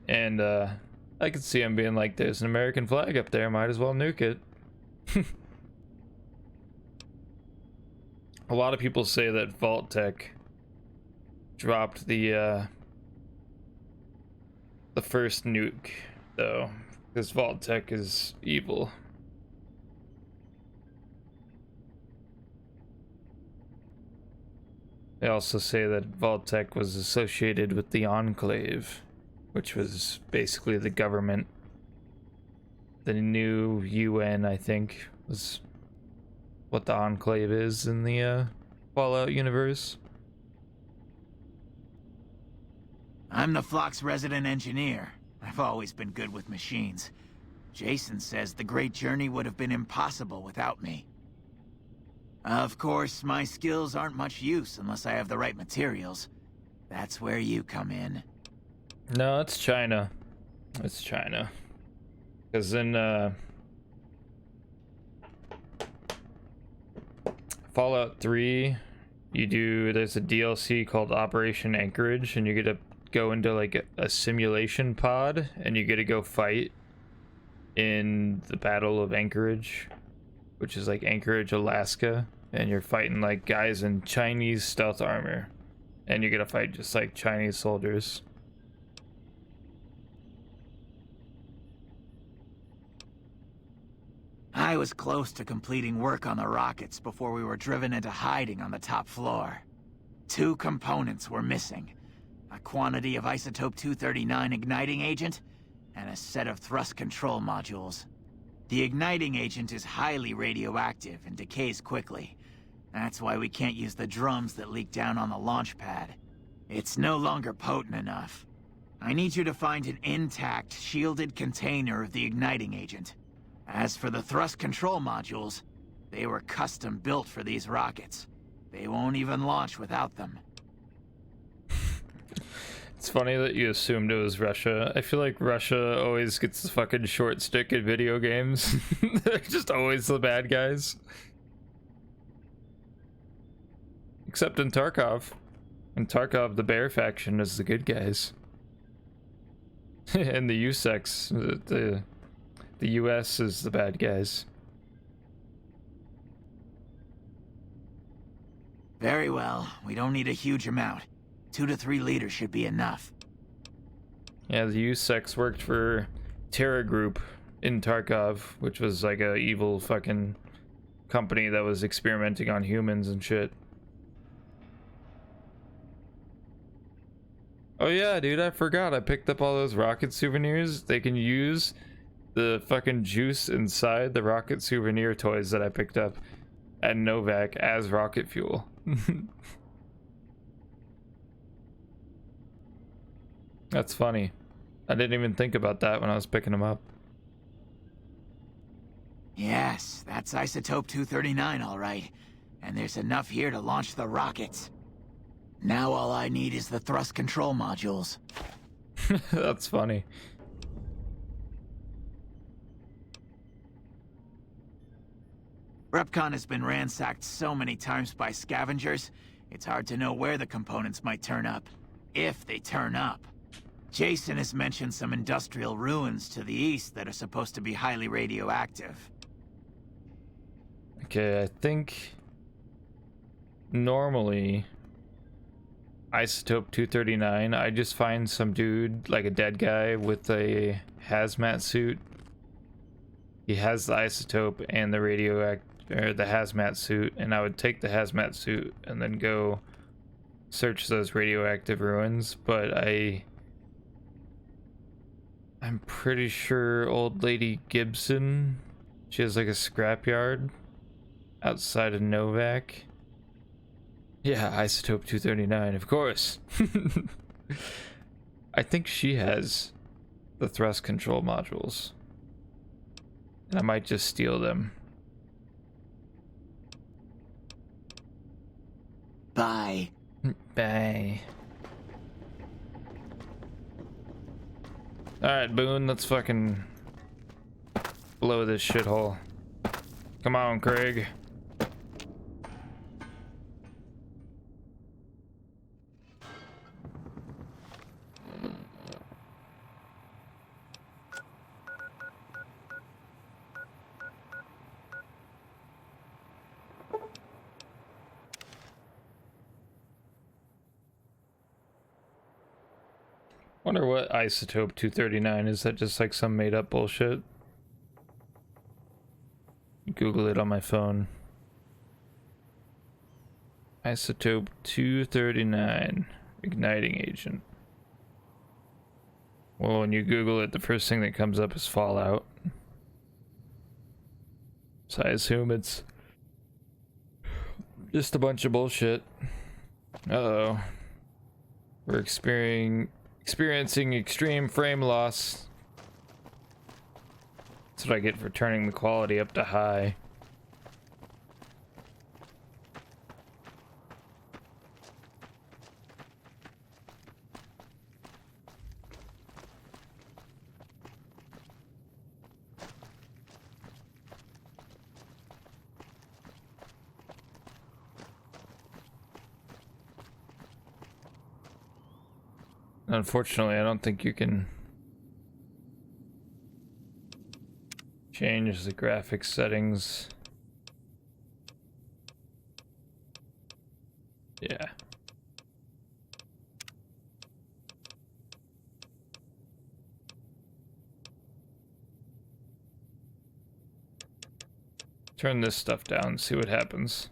And I could see them being like, there's an American flag up there, might as well nuke it. A lot of people say that Vault Tech dropped the first nuke, though, because Vault Tech is evil. They also say that Vault Tech was associated with the Enclave, which was basically the government. The new UN, I think, was what the Enclave is in the Fallout universe. I'm the flock's resident engineer. I've always been good with machines. Jason says the great journey would have been impossible without me. Of course, my skills aren't much use unless I have the right materials. That's where you come in. No, it's China. It's China. Because in Fallout 3, there's a DLC called Operation Anchorage, and you get to go into like a simulation pod, and you get to go fight in the Battle of Anchorage, which is like Anchorage, Alaska, and you're fighting like guys in Chinese stealth armor, and you're gonna fight just like Chinese soldiers. I was close to completing work on the rockets before we were driven into hiding on the top floor. 2 components were missing. A quantity of isotope 239 igniting agent, and a set of thrust control modules. The igniting agent is highly radioactive and decays quickly. That's why we can't use the drums that leak down on the launch pad. It's no longer potent enough. I need you to find an intact, shielded container of the igniting agent. As for the thrust control modules, they were custom built for these rockets. They won't even launch without them. It's funny that you assumed it was Russia. I feel like Russia always gets the fucking short stick in video games. They're just always the bad guys. Except in Tarkov. In Tarkov, the Bear faction is the good guys. And the USEX, the US is the bad guys. Very well. We don't need a huge amount. 2 to 3 liters should be enough. Yeah, the USEX worked for Terra Group in Tarkov, which was like a evil fucking company that was experimenting on humans and shit. Oh yeah, dude, I forgot. I picked up all those rocket souvenirs. They can use the fucking juice inside the rocket souvenir toys that I picked up at Novak as rocket fuel. That's funny. I didn't even think about that when I was picking them up. Yes, that's isotope 239, all right. And there's enough here to launch the rockets. Now all I need is the thrust control modules. That's funny. Repcon has been ransacked so many times by scavengers, it's hard to know where the components might turn up. If they turn up. Jason has mentioned some industrial ruins to the east that are supposed to be highly radioactive. Okay, I think normally isotope 239, I just find some dude, like a dead guy with a hazmat suit. He has the isotope and the the hazmat suit, and I would take the hazmat suit and then go search those radioactive ruins, but I'm pretty sure old lady Gibson, she has like a scrapyard outside of Novak. Yeah, isotope 239, of course. I think she has the thrust control modules, and I might just steal them. Bye. Bye. Alright, Boone, let's fucking blow this shithole. Come on, Craig. Wonder what isotope 239 is. That just like some made up bullshit? Google it on my phone. Isotope 239 igniting agent. Well, when you Google it, the first thing that comes up is Fallout. So I assume it's just a bunch of bullshit. Uh-oh. We're experiencing extreme frame loss. That's what I get for turning the quality up to high. Unfortunately, I don't think you can Change the graphics settings. Yeah. Turn this stuff down, see what happens.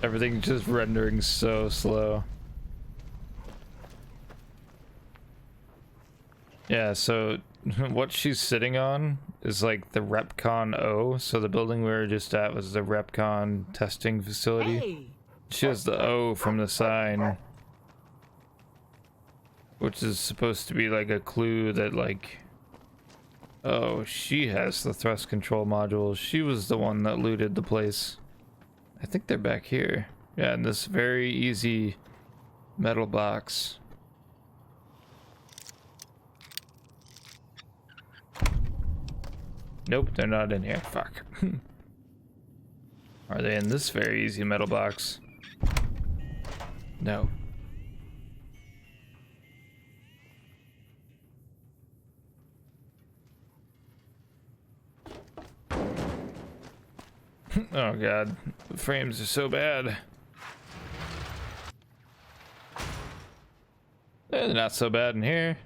Everything's just rendering so slow. Yeah, so what she's sitting on is like the Repcon O. So the building we were just at was the Repcon testing facility. Hey. She has the O from the sign, which is supposed to be like a clue that like, oh, she has the thrust control module. She was the one that looted the place. I think they're back here. Yeah, in this very easy metal box. Nope, they're not in here. Fuck. Are they in this very easy metal box? No. Oh god, the frames are so bad. They're not so bad in here.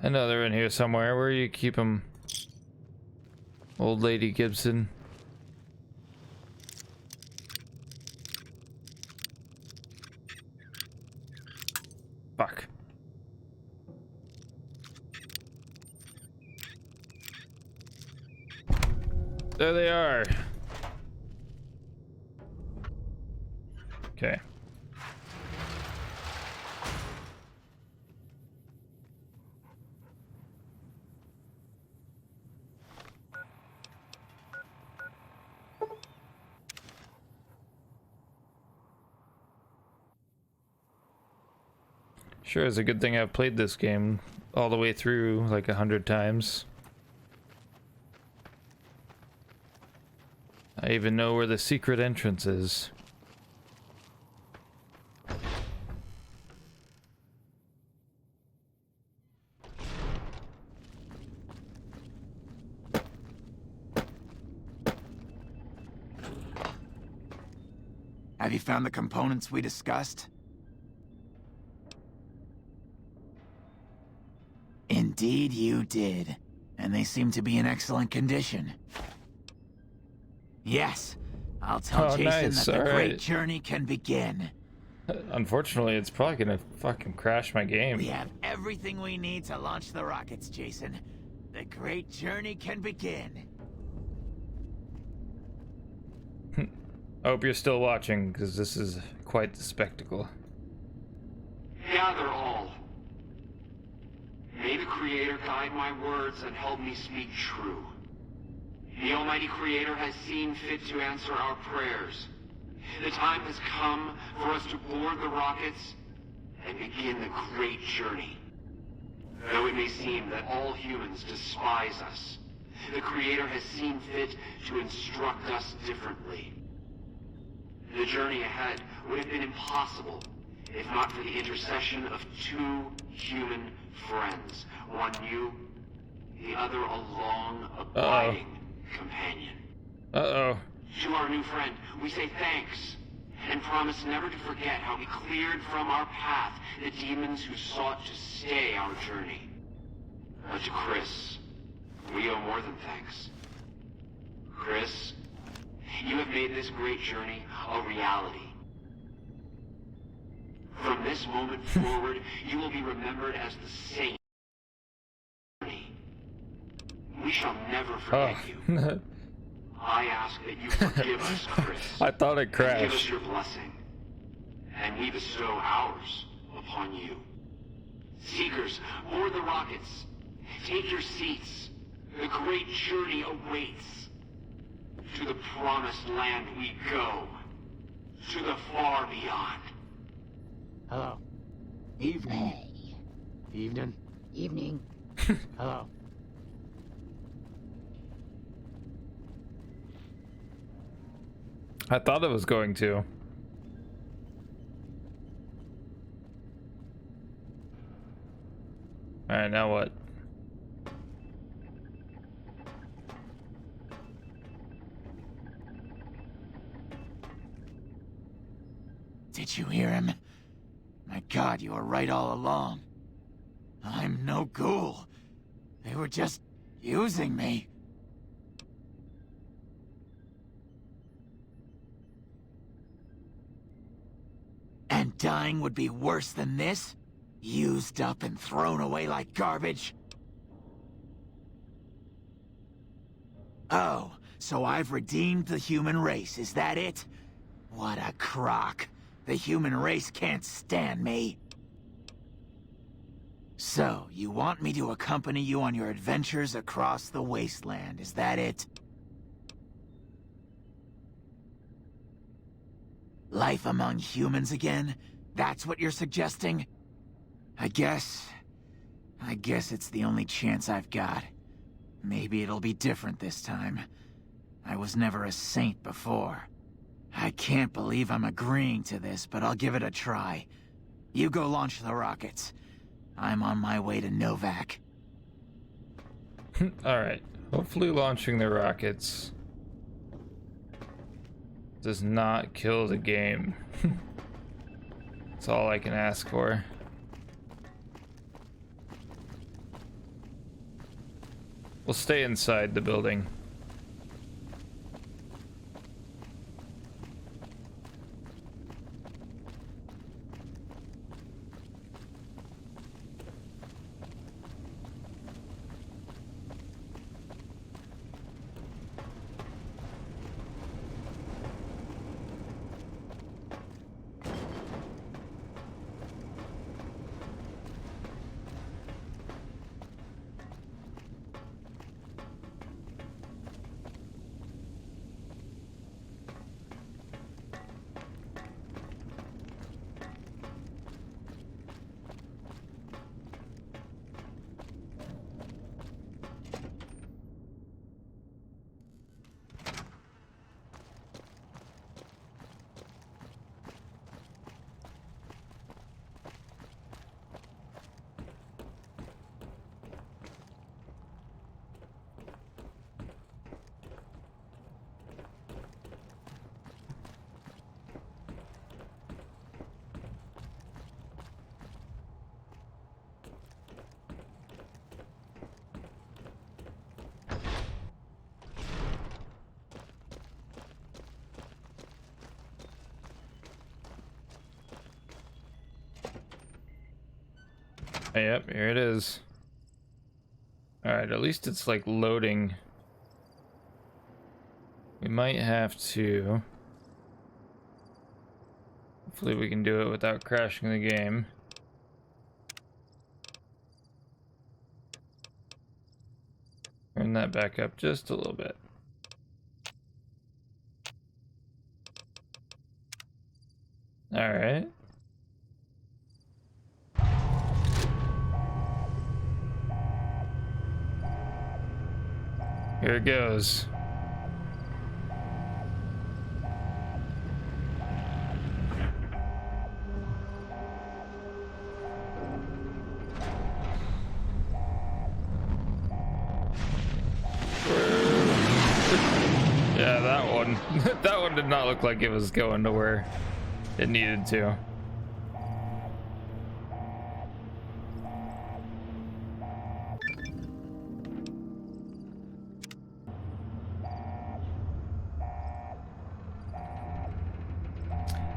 I know they're in here somewhere. Where do you keep them? Old Lady Gibson. Fuck. There they are. Okay. Sure is a good thing I've played this game all the way through like 100 times. I even know where the secret entrance is. Have you found the components we discussed? Indeed you did. And they seem to be in excellent condition. Yes, I'll tell Jason nice. that the All great right. journey can begin. Unfortunately, it's probably gonna fucking crash my game. We have everything we need to launch the rockets, Jason. The great journey can begin. I hope you're still watching, because this is quite the spectacle. Gather all. May the Creator guide my words and help me speak true. The Almighty Creator has seen fit to answer our prayers. The time has come for us to board the rockets and begin the great journey. Though it may seem that all humans despise us, the Creator has seen fit to instruct us differently. The journey ahead would have been impossible if not for the intercession of two human friends. One new, the other a long, abiding companion. Uh-oh. To our new friend, we say thanks, and promise never to forget how he cleared from our path the demons who sought to stay our journey. But to Chris, we owe more than thanks. Chris, you have made this great journey a reality. From this moment forward, you will be remembered as the saint. We shall never forget you. I ask that you forgive us, Chris. I thought it crashed. Give us your blessing, and we bestow ours upon you. Seekers, board the rockets. Take your seats. The great journey awaits. To the promised land we go. To the far beyond. Hello. Evening. Evening. Evening. Hello. I thought it was going to. Alright, now what? Did you hear him? My God, you were right all along. I'm no ghoul. They were just using me. And dying would be worse than this? Used up and thrown away like garbage? Oh, so I've redeemed the human race, is that it? What a crock. The human race can't stand me. So, you want me to accompany you on your adventures across the wasteland, is that it? Life among humans again? That's what you're suggesting? I guess it's the only chance I've got. Maybe it'll be different this time. I was never a saint before. I can't believe I'm agreeing to this, but I'll give it a try. You go launch the rockets. I'm on my way to Novak. Alright. Hopefully launching the rockets does not kill the game. That's all I can ask for. We'll stay inside the building. Yep, here it is. Alright, at least it's like loading. We might have to... Hopefully we can do it without crashing the game. Turn that back up just a little bit. Alright. Here it goes. Yeah, that one. That one did not look like it was going to where it needed to.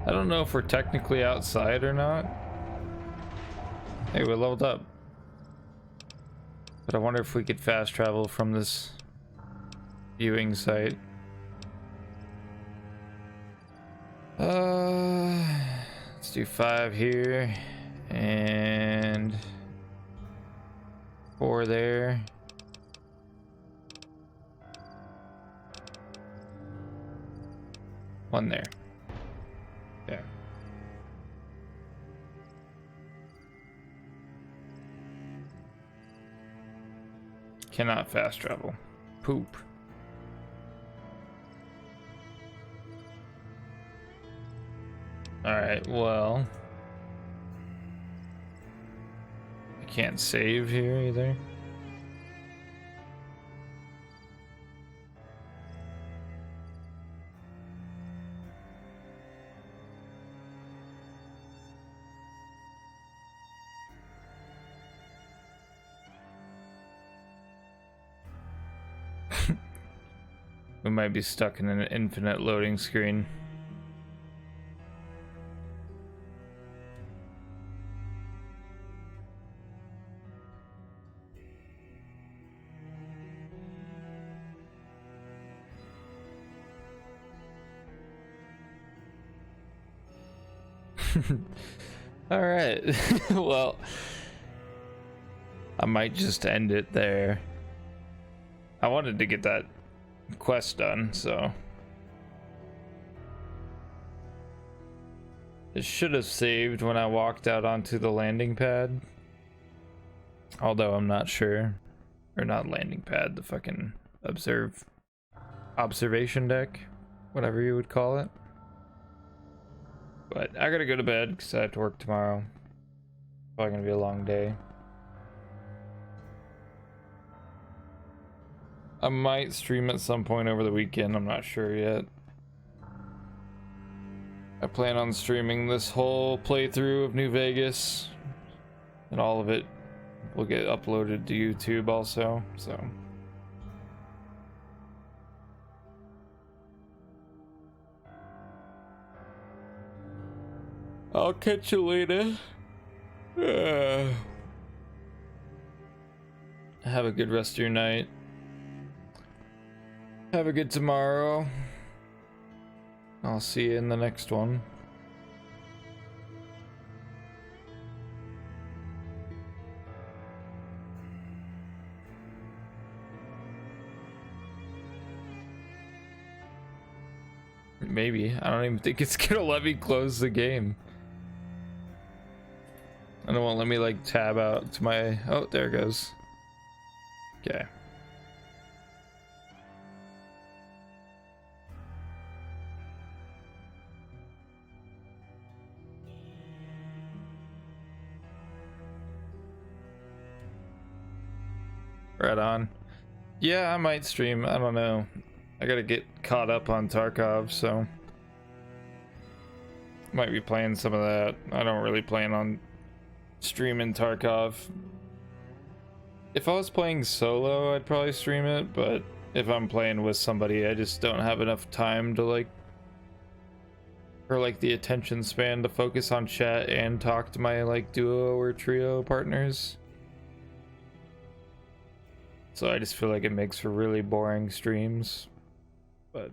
I don't know if we're technically outside or not. Hey, we leveled up. But I wonder if we could fast travel from this viewing site. Let's do 5 here and 4 there. One there. Yeah. Cannot fast travel. Poop. Alright, well. I can't save here either. We might be stuck in an infinite loading screen. All right. Well, I might just end it there. I wanted to get that quest done, so it should have saved when I walked out onto the landing pad, although I'm not sure. Or not landing pad, the fucking observation deck, whatever you would call it. But I gotta go to bed because I have to work tomorrow. Probably gonna be a long day. I might stream at some point over the weekend, I'm not sure yet. I plan on streaming this whole playthrough of New Vegas, and all of it will get uploaded to YouTube also, so. I'll catch you later. Have a good rest of your night. Have a good tomorrow. I'll see you in the next one. Maybe. I don't even think it's gonna let me close the game. And it won't let me like tab out to my... Oh, there it goes. Okay. Right on. Yeah, I might stream. I don't know. I gotta get caught up on Tarkov, so might be playing some of that. I don't really plan on streaming Tarkov. If I was playing solo, I'd probably stream it, but if I'm playing with somebody, I just don't have enough time to like, or like the attention span to focus on chat and talk to my like duo or trio partners. So I just feel like it makes for really boring streams, but